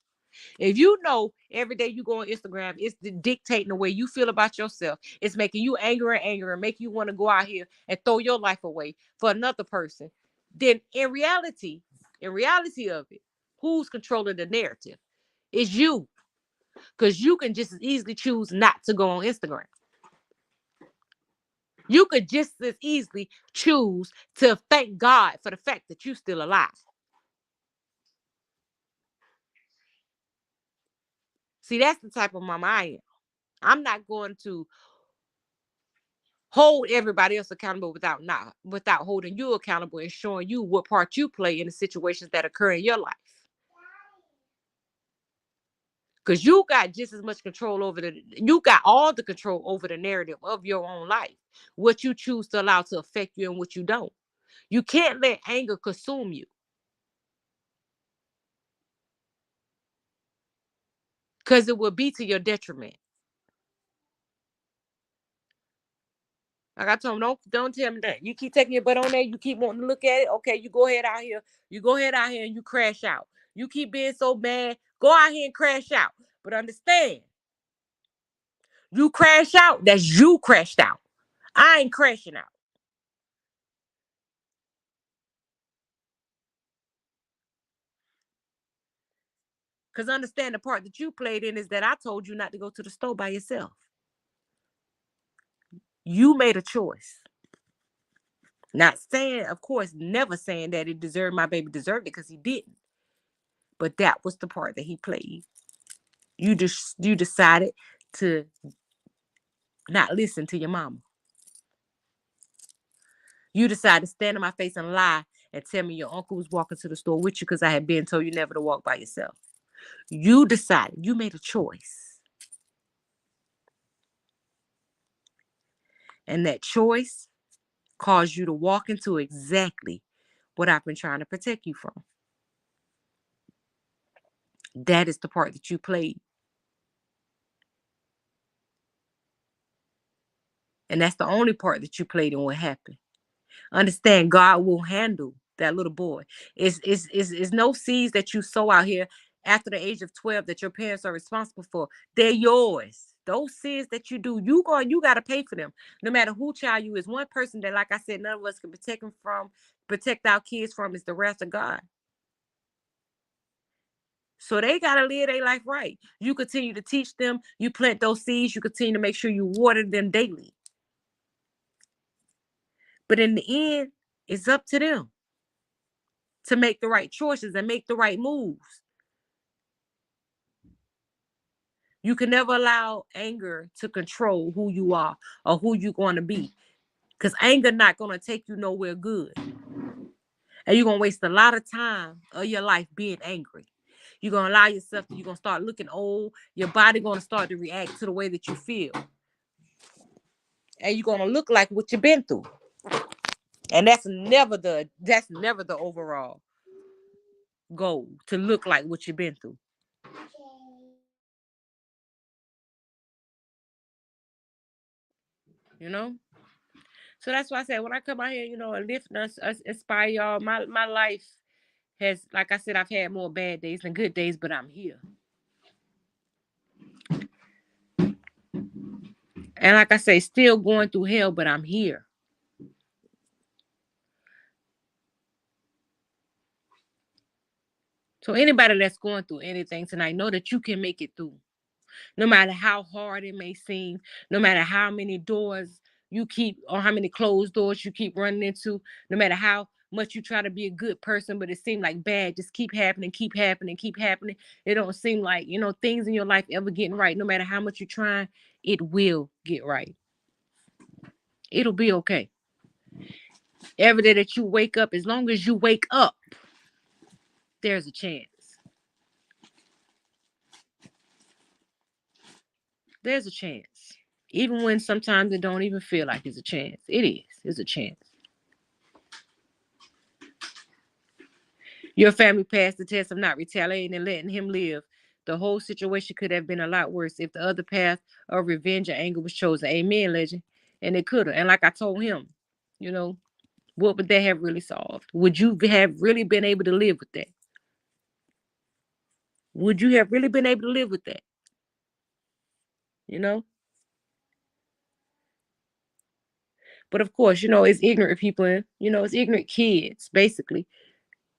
If you know every day you go on Instagram, it's dictating the way you feel about yourself. It's making you angry and angry and make you want to go out here and throw your life away for another person. Then in reality of it, who's controlling the narrative? It's you. Because you can just as easily choose not to go on Instagram. You could just as easily choose to thank God for the fact that you're still alive. See, that's the type of mama I am. I'm not going to hold everybody else accountable without holding you accountable and showing you what part you play in the situations that occur in your life. Because you got just as much control you got all the control over the narrative of your own life. What you choose to allow to affect you and what you don't. You can't let anger consume you. Because it will be to your detriment. Like I told him, don't tell me that. You keep taking your butt on there. You keep wanting to look at it. Okay, you go ahead out here. You go ahead out here and you crash out. You keep being so bad. Go out here and crash out. But understand, you crash out. That's you crashed out. I ain't crashing out. Because understand the part that you played in is that I told you not to go to the store by yourself. You made a choice. Not saying, of course, never saying that it deserved, my baby deserved it, because he didn't. But that was the part that he played. You decided to not listen to your mama. You decided to stand in my face and lie and tell me your uncle was walking to the store with you because I had been told you never to walk by yourself. You decided. You made a choice. And that choice caused you to walk into exactly what I've been trying to protect you from. That is the part that you played. And that's the only part that you played in what happened. Understand, God will handle that little boy. It's no seeds that you sow out here after the age of 12 that your parents are responsible for. They're yours. Those sins that you do, you got to pay for them. No matter who child you is. One person that, like I said, none of us can protect our kids from is the wrath of God. So they got to live their life right. You continue to teach them. You plant those seeds. You continue to make sure you water them daily. But in the end, it's up to them to make the right choices and make the right moves. You can never allow anger to control who you are or who you're going to be. Because anger not going to take you nowhere good. And you're going to waste a lot of time of your life being angry. You're going to allow yourself you're going to start looking old. Your body going to start to react to the way that you feel. And you're going to look like what you've been through. And that's never the overall goal, to look like what you've been through. You know? So that's why I said when I come out here, and lift us, inspire y'all. My life has, like I said, I've had more bad days than good days, but I'm here. And like I say, still going through hell, but I'm here. So anybody that's going through anything tonight, know that you can make it through. No matter how hard it may seem, no matter how many doors, you keep, or how many closed doors you keep running into, no matter how much you try to be a good person, but it seems like bad just keep happening, keep happening, keep happening. It don't seem like, things in your life ever getting right. No matter how much you're trying, it will get right. It'll be okay. Every day that you wake up, as long as you wake up, there's a chance. There's a chance. Even when sometimes it don't even feel like it's a chance. It is. It's a chance. Your family passed the test of not retaliating and letting him live. The whole situation could have been a lot worse if the other path of revenge or anger was chosen. Amen, legend. And it could have. And like I told him, what would that have really solved? Would you have really been able to live with that? Would you have really been able to live with that? But of course, it's ignorant people, and it's ignorant kids, basically,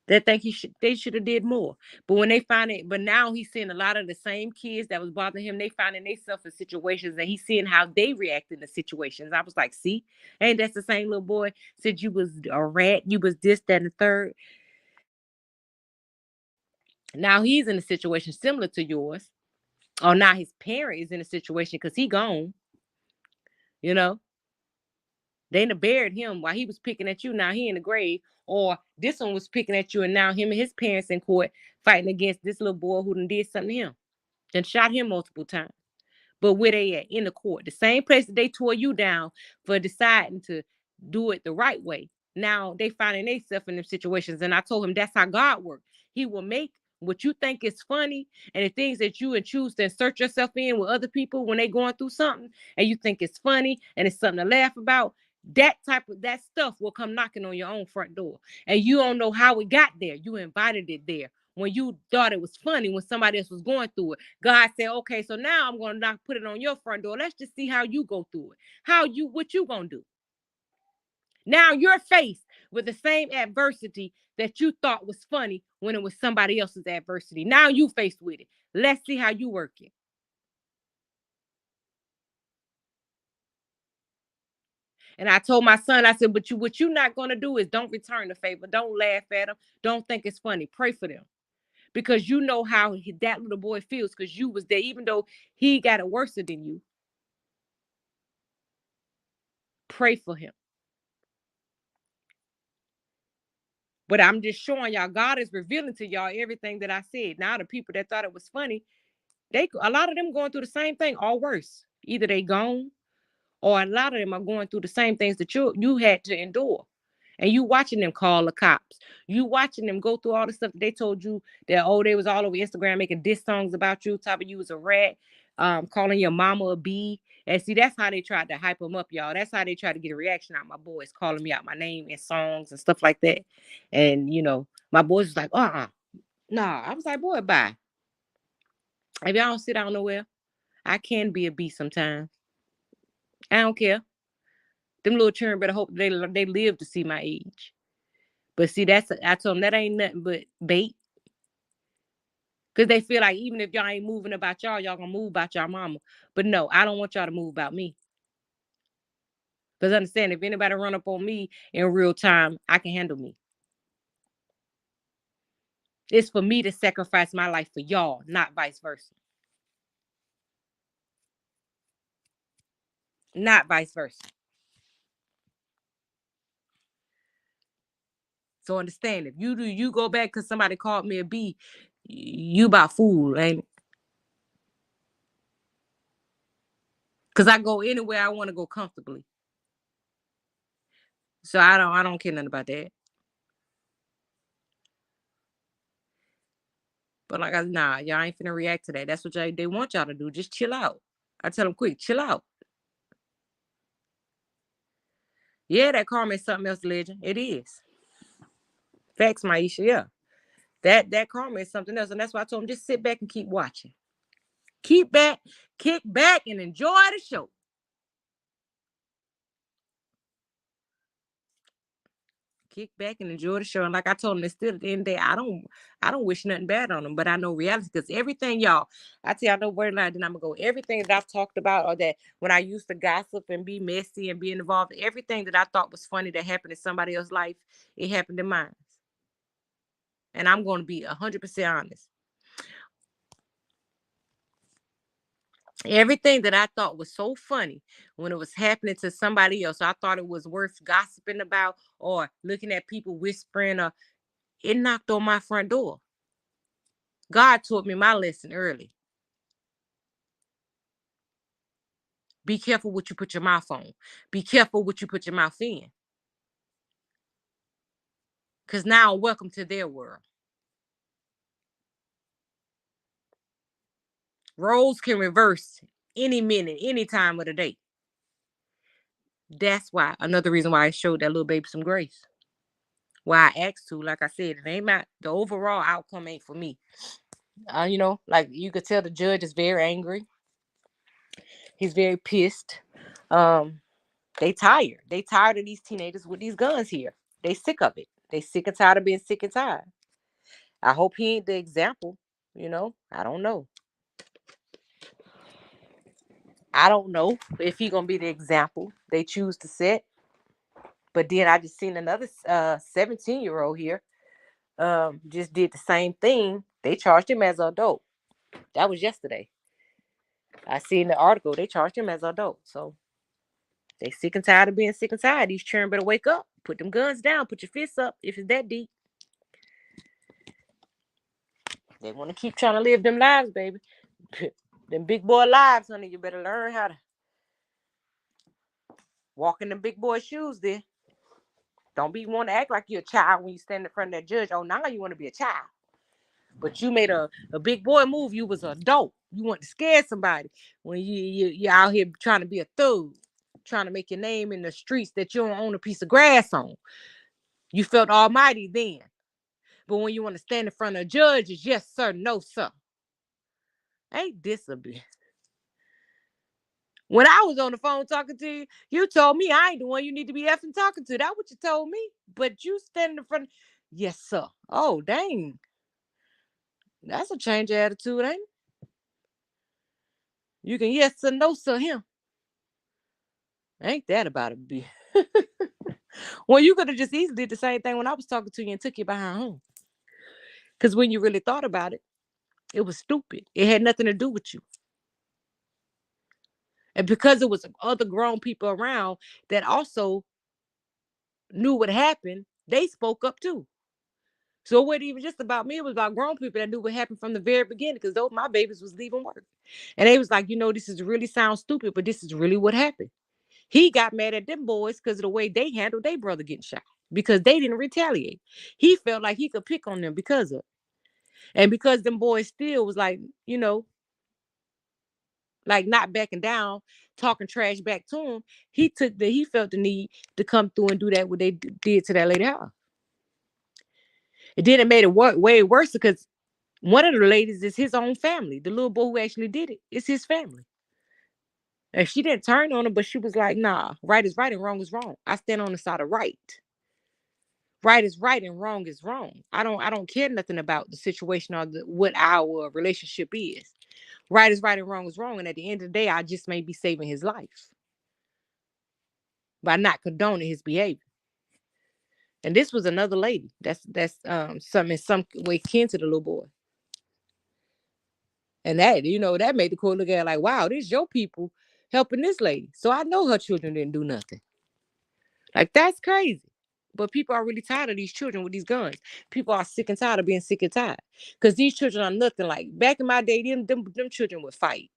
that think they should have did more. But when they find it, but now he's seeing a lot of the same kids that was bothering him. They finding themselves in situations, and he's seeing how they react in the situations. I was like, see, ain't that's the same little boy said you was a rat, you was this, that, and the third. Now he's in a situation similar to yours. Or now his parent is in a situation because he gone. They done buried him while he was picking at you. Now he in the grave. Or this one was picking at you, and now him and his parents in court fighting against this little boy who done did something to him. Then shot him multiple times. But where they at? In the court. The same place that they tore you down for deciding to do it the right way. Now they finding themselves in them situations. And I told him that's how God works. He will make what you think is funny and the things that you and choose to insert yourself in with other people when they going through something and you think it's funny and it's something to laugh about. That stuff will come knocking on your own front door. And you don't know how it got there. You invited it there when you thought it was funny when somebody else was going through it. God said, okay, so now I'm going to not put it on your front door. Let's just see how you go through it. What you going to do? Now you're faced with the same adversity that you thought was funny when it was somebody else's adversity. Now you faced with it. Let's see how you work it. And I told my son, I said, but what you're not going to do is don't return the favor. Don't laugh at them. Don't think it's funny. Pray for them. Because you know how that little boy feels because you was there, even though he got it worse than you. Pray for him. But I'm just showing y'all, God is revealing to y'all everything that I said. Now the people that thought it was funny, a lot of them going through the same thing or worse. Either they gone or a lot of them are going through the same things that you had to endure. And you watching them call the cops. You watching them go through all the stuff that they told you that, they was all over Instagram making diss songs about you, talking you was a rat, calling your mama a bee. And see, that's how they tried to hype them up, y'all. That's how they tried to get a reaction out. My boys calling me out my name in songs and stuff like that. And, my boys was like, nah. I was like, boy, bye. If y'all don't sit down nowhere, I can be a bee sometimes. I don't care. Them little children better hope they live to see my age. But see, I told them that ain't nothing but bait. Because they feel like even if y'all ain't moving about y'all gonna move about y'all mama. But no, I don't want y'all to move about me. Because understand, if anybody run up on me in real time, I can handle me. It's for me to sacrifice my life for y'all, not vice versa. Not vice versa. So understand, if you go back because somebody called me a B, you about fool, ain't it? Because I go anywhere I want to go comfortably. So I don't care nothing about that. But like nah, y'all ain't finna react to that. That's what they want y'all to do. Just chill out. I tell them quick, chill out. Yeah, that karma is something else, legend. It is. Facts, Maisha. Yeah. That karma is something else. And that's why I told them just sit back and keep watching. Kick back and enjoy the show. kick back and enjoy the show. And like I told them, still at the end of the day, I don't wish nothing bad on them, but I know reality because everything, y'all, I tell y'all no word line, then I'm gonna go. Everything that I've talked about, or that when I used to gossip and be messy and be involved, everything that I thought was funny that happened in somebody else's life, it happened in mine. And I'm gonna be 100% honest. Everything that I thought was so funny when it was happening to somebody else, I thought it was worth gossiping about or looking at people whispering, or it knocked on my front door. God taught me my lesson early. Be careful what you put your mouth on. Be careful what you put your mouth in. Because now, welcome to their world. Roles can reverse any minute, any time of the day. That's why, another reason why I showed that little baby some grace. Why I asked to, like I said, it ain't the overall outcome ain't for me. Like you could tell the judge is very angry. He's very pissed. Um, they tired. They tired of these teenagers with these guns here. They sick of it. They sick and tired of being sick and tired. I hope he ain't the example. I don't know. I don't know if he gonna be the example they choose to set. But then I just seen another 17-year-old here. Just did the same thing. They charged him as an adult. That was yesterday. I seen the article. They charged him as an adult. So they sick and tired of being sick and tired. These children better wake up. Put them guns down. Put your fists up if it's that deep. They want to keep trying to live them lives, baby. Them big boy lives, honey. You better learn how to walk in them big boy shoes there. Don't be want to act like you're a child when you stand in front of that judge. Oh, now you want to be a child. But you made a big boy move. You was an adult. You want to scare somebody when you're out here trying to be a thug, trying to make your name in the streets that you don't own a piece of grass on. You felt almighty then. But when you want to stand in front of judges, yes, sir, no, sir. Ain't this a bitch? When I was on the phone talking to you, you told me I ain't the one you need to be effing talking to. That's what you told me. But you standing in front of, yes, sir. Oh, dang. That's a change of attitude, ain't it? You can yes sir, no sir him. Ain't that about it, be? Well, you could have just easily did the same thing when I was talking to you and took you behind home. Because when you really thought about it, it was stupid. It had nothing to do with you. And because it was other grown people around that also knew what happened, they spoke up too. So it wasn't even just about me. It was about grown people that knew what happened from the very beginning because those my babies was leaving work. And they was like, this is really sounds stupid, but this is really what happened. He got mad at them boys because of the way they handled their brother getting shot because they didn't retaliate. He felt like he could pick on them because of it. And because them boys still was like, like not backing down, talking trash back to him, he felt the need to come through and do that what they did to that lady house. And then it made it way worse because one of the ladies is his own family. The little boy who actually did it is his family. And she didn't turn on him, but she was like, nah, right is right and wrong is wrong. I stand on the side of right. Right is right and wrong is wrong. I don't care nothing about the situation or what our relationship is. Right is right and wrong is wrong. And at the end of the day, I just may be saving his life by not condoning his behavior. And this was another lady. That's some in some way kin to the little boy. And that made the court look at it like, wow, this your people helping this lady. So I know her children didn't do nothing. Like that's crazy. But people are really tired of these children with these guns. People are sick and tired of being sick and tired. Because these children are nothing like back in my day, them children would fight.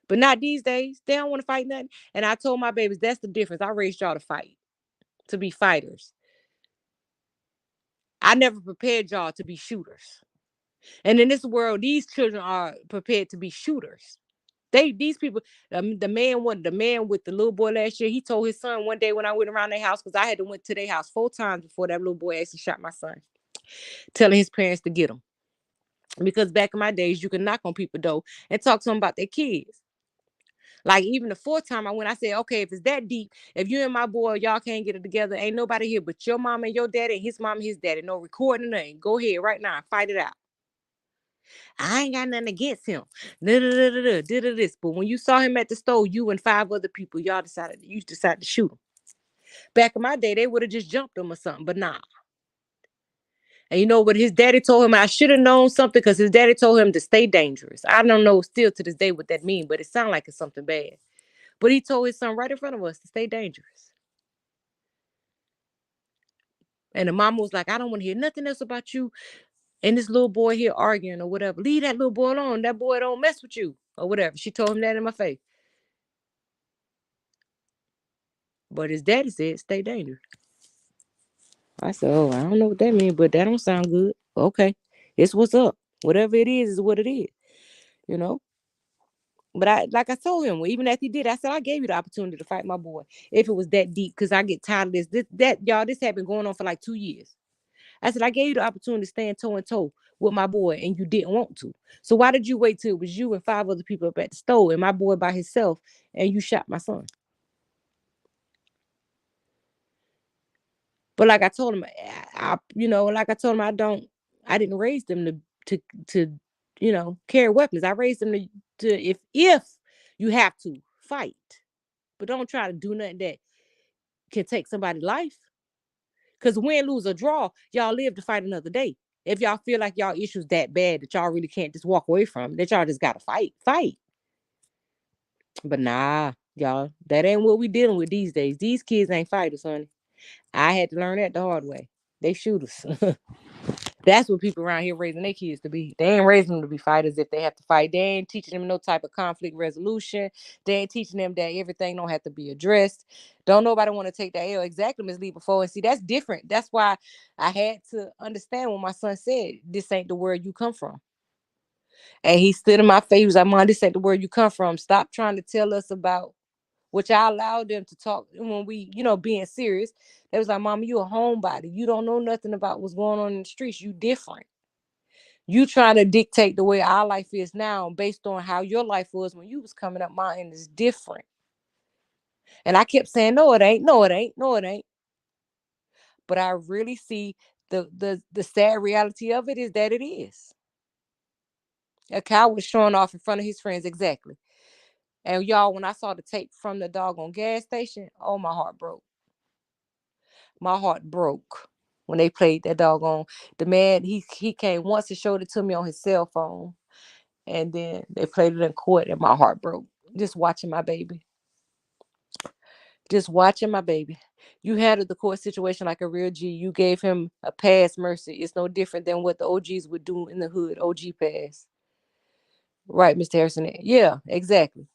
But not these days. They don't want to fight nothing. And I told my babies, that's the difference. I raised y'all to fight, to be fighters. I never prepared y'all to be shooters. And in this world, these children are prepared to be shooters. These people, the man with the little boy last year, he told his son one day when I went around their house, because I had to went to their house 4 times before that little boy actually shot my son, telling his parents to get him. Because back in my days, you could knock on people's door and talk to them about their kids. Like even the fourth time I went, I said, okay, if it's that deep, if you and my boy, y'all can't get it together, ain't nobody here but your mom and your daddy and his mom and his daddy. No recording nothing. Go ahead right now, fight it out. I ain't got nothing against him. Did this. But when you saw him at the store, you and 5 other people, you decided to shoot him. Back in my day, they would have just jumped him or something, but nah. And you know what his daddy told him? I should have known something because his daddy told him to stay dangerous. I don't know still to this day what that means, but it sounds like it's something bad. But he told his son right in front of us to stay dangerous. And the mama was like, I don't want to hear nothing else about you and this little boy here arguing or whatever. Leave that little boy alone. That boy don't mess with you or whatever. She told him that in my face. But his daddy said, stay dangerous. I said, oh, I don't know what that means, but that don't sound good. Okay. It's what's up. Whatever it is what it is, you know? But like I told him, even after he did, I said, I gave you the opportunity to fight my boy if it was that deep, because I get tired of this had been going on for like 2 years. I said, I gave you the opportunity to stand toe and toe with my boy and you didn't want to. So why did you wait till it was you and 5 other people up at the store and my boy by himself and you shot my son? But like I told him, like I told him, I didn't raise them to carry weapons. I raised them to if you have to fight, but don't try to do nothing that can take somebody's life. Because win, lose, or draw, y'all live to fight another day. If y'all feel like y'all issues that bad that y'all really can't just walk away from, that y'all just gotta fight. But nah, y'all, that ain't what we dealing with these days. These kids ain't fighters, honey. I had to learn that the hard way. They shooters. That's what people around here raising their kids to be. They ain't raising them to be fighters if they have to fight. They ain't teaching them no type of conflict resolution. They ain't teaching them that everything don't have to be addressed. Don't nobody want to take that L. Exactly, Ms. Lee, before. And see, that's different. That's why I had to understand when my son said, this ain't the world you come from. And he stood in my face. He was like, Mom, this ain't the world you come from. Stop trying to tell us about, which I allowed them to talk when we, being serious. They was like, Mama, you a homebody. You don't know nothing about what's going on in the streets. You different. You trying to dictate the way our life is now based on how your life was when you was coming up. Mine is different. And I kept saying, no, it ain't. No, it ain't. No, it ain't. But I really see the sad reality of it is that it is. A cow was showing off in front of his friends. Exactly. And y'all, when I saw the tape from the doggone gas station, oh, my heart broke. My heart broke when they played that doggone. The man, he came once and showed it to me on his cell phone. And then they played it in court and my heart broke. Just watching my baby. Just watching my baby. You handled the court situation like a real G. You gave him a pass mercy. It's no different than what the OGs would do in the hood. OG pass. Right, Mr. Harrison. Yeah, exactly.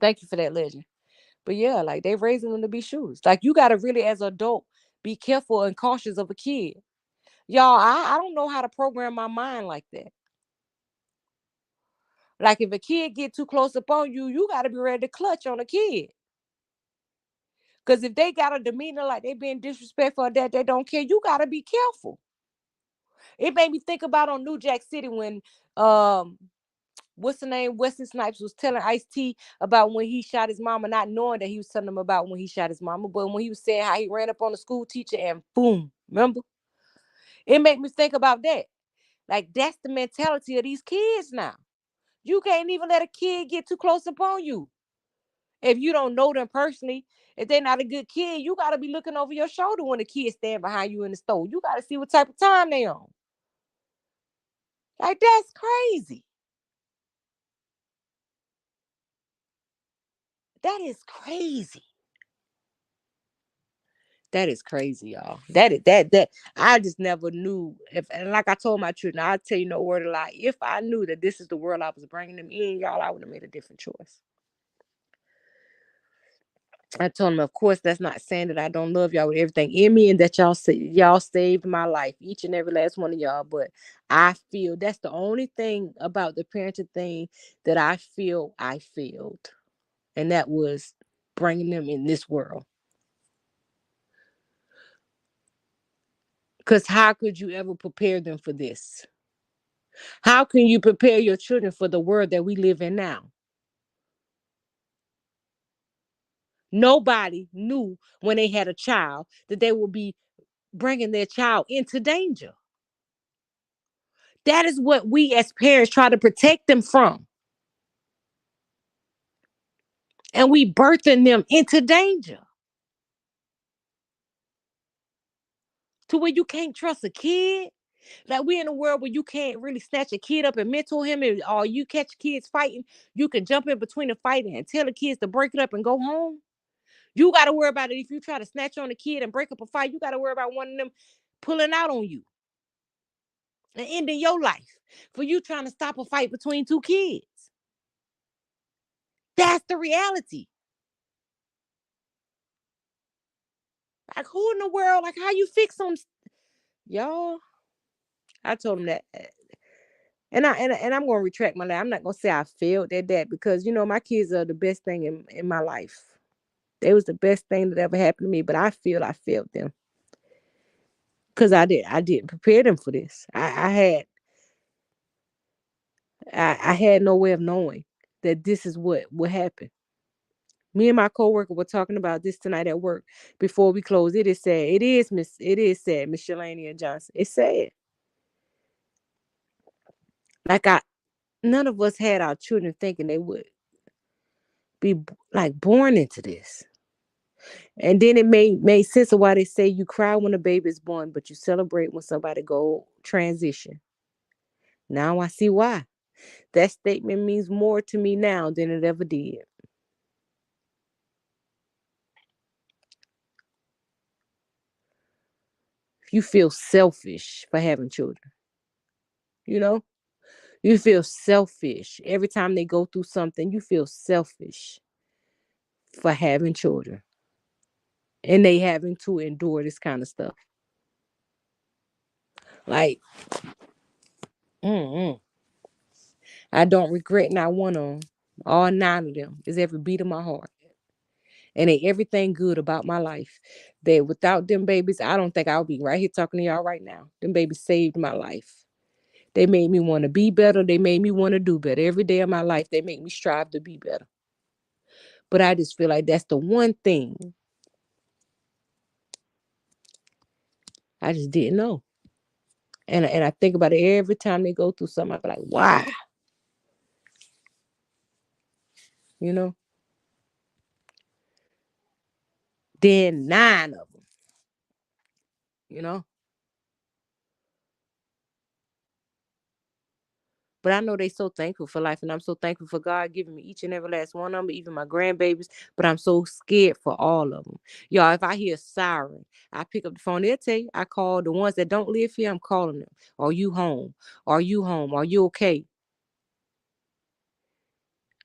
Thank you for that, legend. But yeah, like they raising them to be shooters. Like you gotta really, as an adult, be careful and cautious of a kid. Y'all, I don't know how to program my mind like that. Like if a kid get too close upon you, you gotta be ready to clutch on a kid. Because if they got a demeanor like they being disrespectful or that they don't care, you gotta be careful. It made me think about on New Jack City when what's the name? Wesley Snipes was telling Ice-T about when he shot his mama, not knowing that he was telling him about when he shot his mama, but when he was saying how he ran up on the school teacher and boom, remember? It made me think about that. Like that's the mentality of these kids now. You can't even let a kid get too close upon you. If you don't know them personally, if they're not a good kid, you got to be looking over your shoulder when the kids stand behind you in the store. You got to see what type of time they on. Like, that's crazy. That is crazy. That is crazy, y'all. That I just never knew. If and like I told my children, I'll tell you no word of lie. If I knew that this is the world I was bringing them in, y'all, I would have made a different choice. I told him, of course, that's not saying that I don't love y'all with everything in me and that y'all saved my life, each and every last one of y'all. But I feel that's the only thing about the parenting thing that I feel I failed. And that was bringing them in this world. Because how could you ever prepare them for this? How can you prepare your children for the world that we live in now? Nobody knew when they had a child that they would be bringing their child into danger. That is what we as parents try to protect them from. And we birthing them into danger to where you can't trust a kid. Like we in a world where you can't really snatch a kid up and mentor him, or you catch kids fighting, you can jump in between the fighting and tell the kids to break it up and go home. You got to worry about it if you try to snatch on a kid and break up a fight. You got to worry about one of them pulling out on you and ending your life for you trying to stop a fight between two kids. That's the reality. Like who in the world? Like how you fix them, y'all? I told him that. And I'm gonna retract my life. I'm not gonna say I failed at that because my kids are the best thing in my life. They was the best thing that ever happened to me, but I feel I failed them. Cause I didn't prepare them for this. I had no way of knowing that this is what would happen. Me and my coworker were talking about this tonight at work before we close. It is sad. It is sad, Miss Shalania Johnson. It's sad. Like none of us had our children thinking they would be like born into this. And then it made sense of why they say you cry when a baby is born, but you celebrate when somebody go transition. Now I see why. That statement means more to me now than it ever did. You feel selfish for having children. You know, you feel selfish every time they go through something. You feel selfish for having children and they having to endure this kind of stuff. Like, I don't regret not one of them. All 9 of them is every beat of my heart. And they everything good about my life. That without them babies, I don't think I'll be right here talking to y'all right now. Them babies saved my life. They made me want to be better. They made me want to do better. Every day of my life, they make me strive to be better. But I just feel like that's the one thing I just didn't know. And I think about it every time they go through something. I be like, why? You know? Then 9 of them, you know? But I know they so thankful for life, and I'm so thankful for God giving me each and every last one of them, even my grandbabies. But I'm so scared for all of them. Y'all, if I hear a siren, I pick up the phone. They'll tell you, I call the ones that don't live here. I'm calling them. Are you home? Are you home? Are you okay?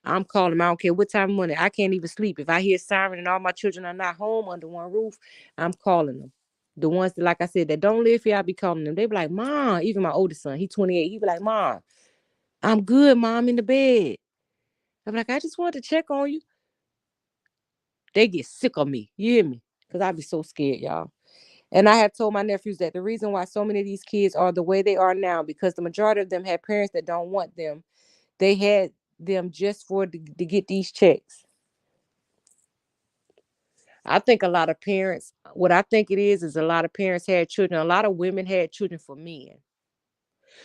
I'm calling them. I don't care what time of morning. I can't even sleep. If I hear a siren and all my children are not home under one roof, I'm calling them. The ones that, like I said, that don't live here, I'll be calling them. They be like, Mom, even my oldest son, he's 28. He be like, Mom, I'm good, Mom, in the bed. I'm like, I just wanted to check on you. They get sick of me. You hear me? Because I be so scared, y'all. And I have told my nephews that the reason why so many of these kids are the way they are now, because the majority of them had parents that don't want them. They had them just to get these checks. I think a lot of parents, what I think it is a lot of parents had children. A lot of women had children for men.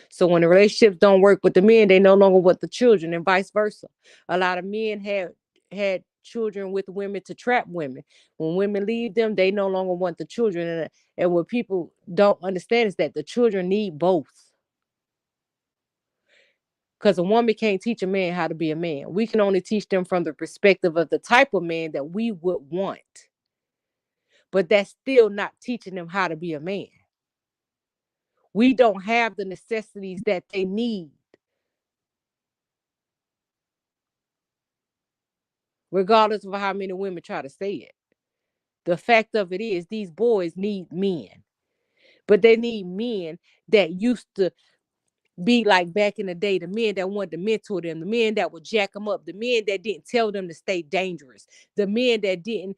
So when the relationships don't work with the men, they no longer want the children, and vice versa. A lot of men had children with women to trap women. When women leave them, they no longer want the children. And what people don't understand is that the children need both. Because a woman can't teach a man how to be a man. We can only teach them from the perspective of the type of man that we would want. But that's still not teaching them how to be a man. We don't have the necessities that they need. Regardless of how many women try to say it. The fact of it is, these boys need men, but they need men that used to be like back in the day, the men that wanted to mentor them, the men that would jack them up, the men that didn't tell them to stay dangerous, the men that didn't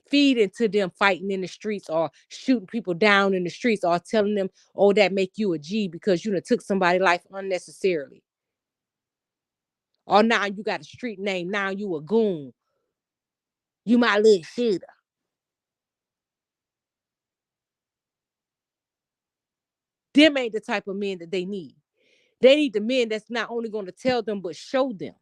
feed into them fighting in the streets or shooting people down in the streets or telling them, oh, that make you a G because you done took somebody's life unnecessarily. Or now you got a street name, now you a goon. You my little shooter. Them ain't the type of men that they need. They need the men that's not only going to tell them, but show them.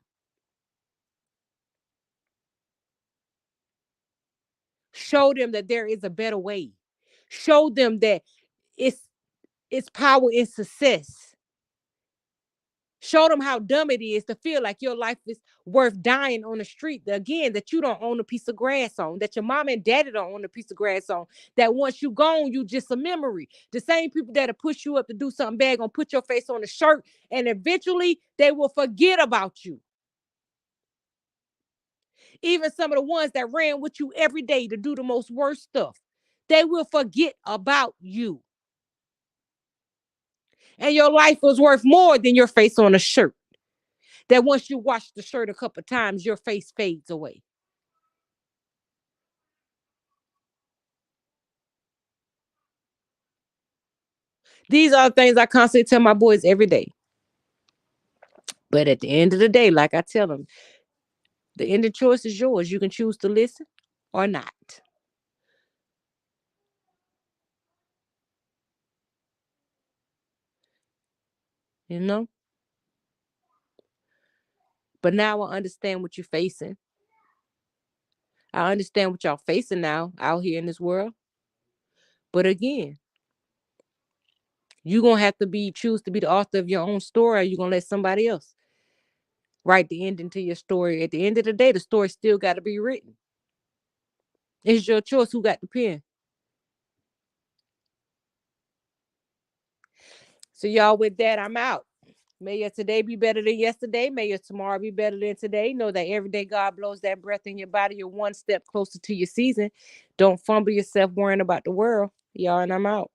Show them that there is a better way. Show them that it's power in success. Show them how dumb it is to feel like your life is worth dying on the street. Again, that you don't own a piece of grass on, that your mom and daddy don't own a piece of grass on, that once you gone, you just a memory. The same people that'll push you up to do something bad gonna put your face on a shirt, and eventually they will forget about you. Even some of the ones that ran with you every day to do the most worst stuff, they will forget about you. And your life was worth more than your face on a shirt. That once you wash the shirt a couple times, your face fades away. These are the things I constantly tell my boys every day. But at the end of the day, like I tell them, the end of choice is yours. You can choose to listen or not. You know? But now I understand what you're facing. I understand what y'all facing now out here in this world. But again, you're gonna have to choose to be the author of your own story, or you're gonna let somebody else write the ending to your story. At the end of the day, the story still gotta be written. It's your choice who got the pen. So y'all, with that, I'm out. May your today be better than yesterday. May your tomorrow be better than today. Know that every day God blows that breath in your body, you're one step closer to your season. Don't fumble yourself worrying about the world. Y'all, and I'm out.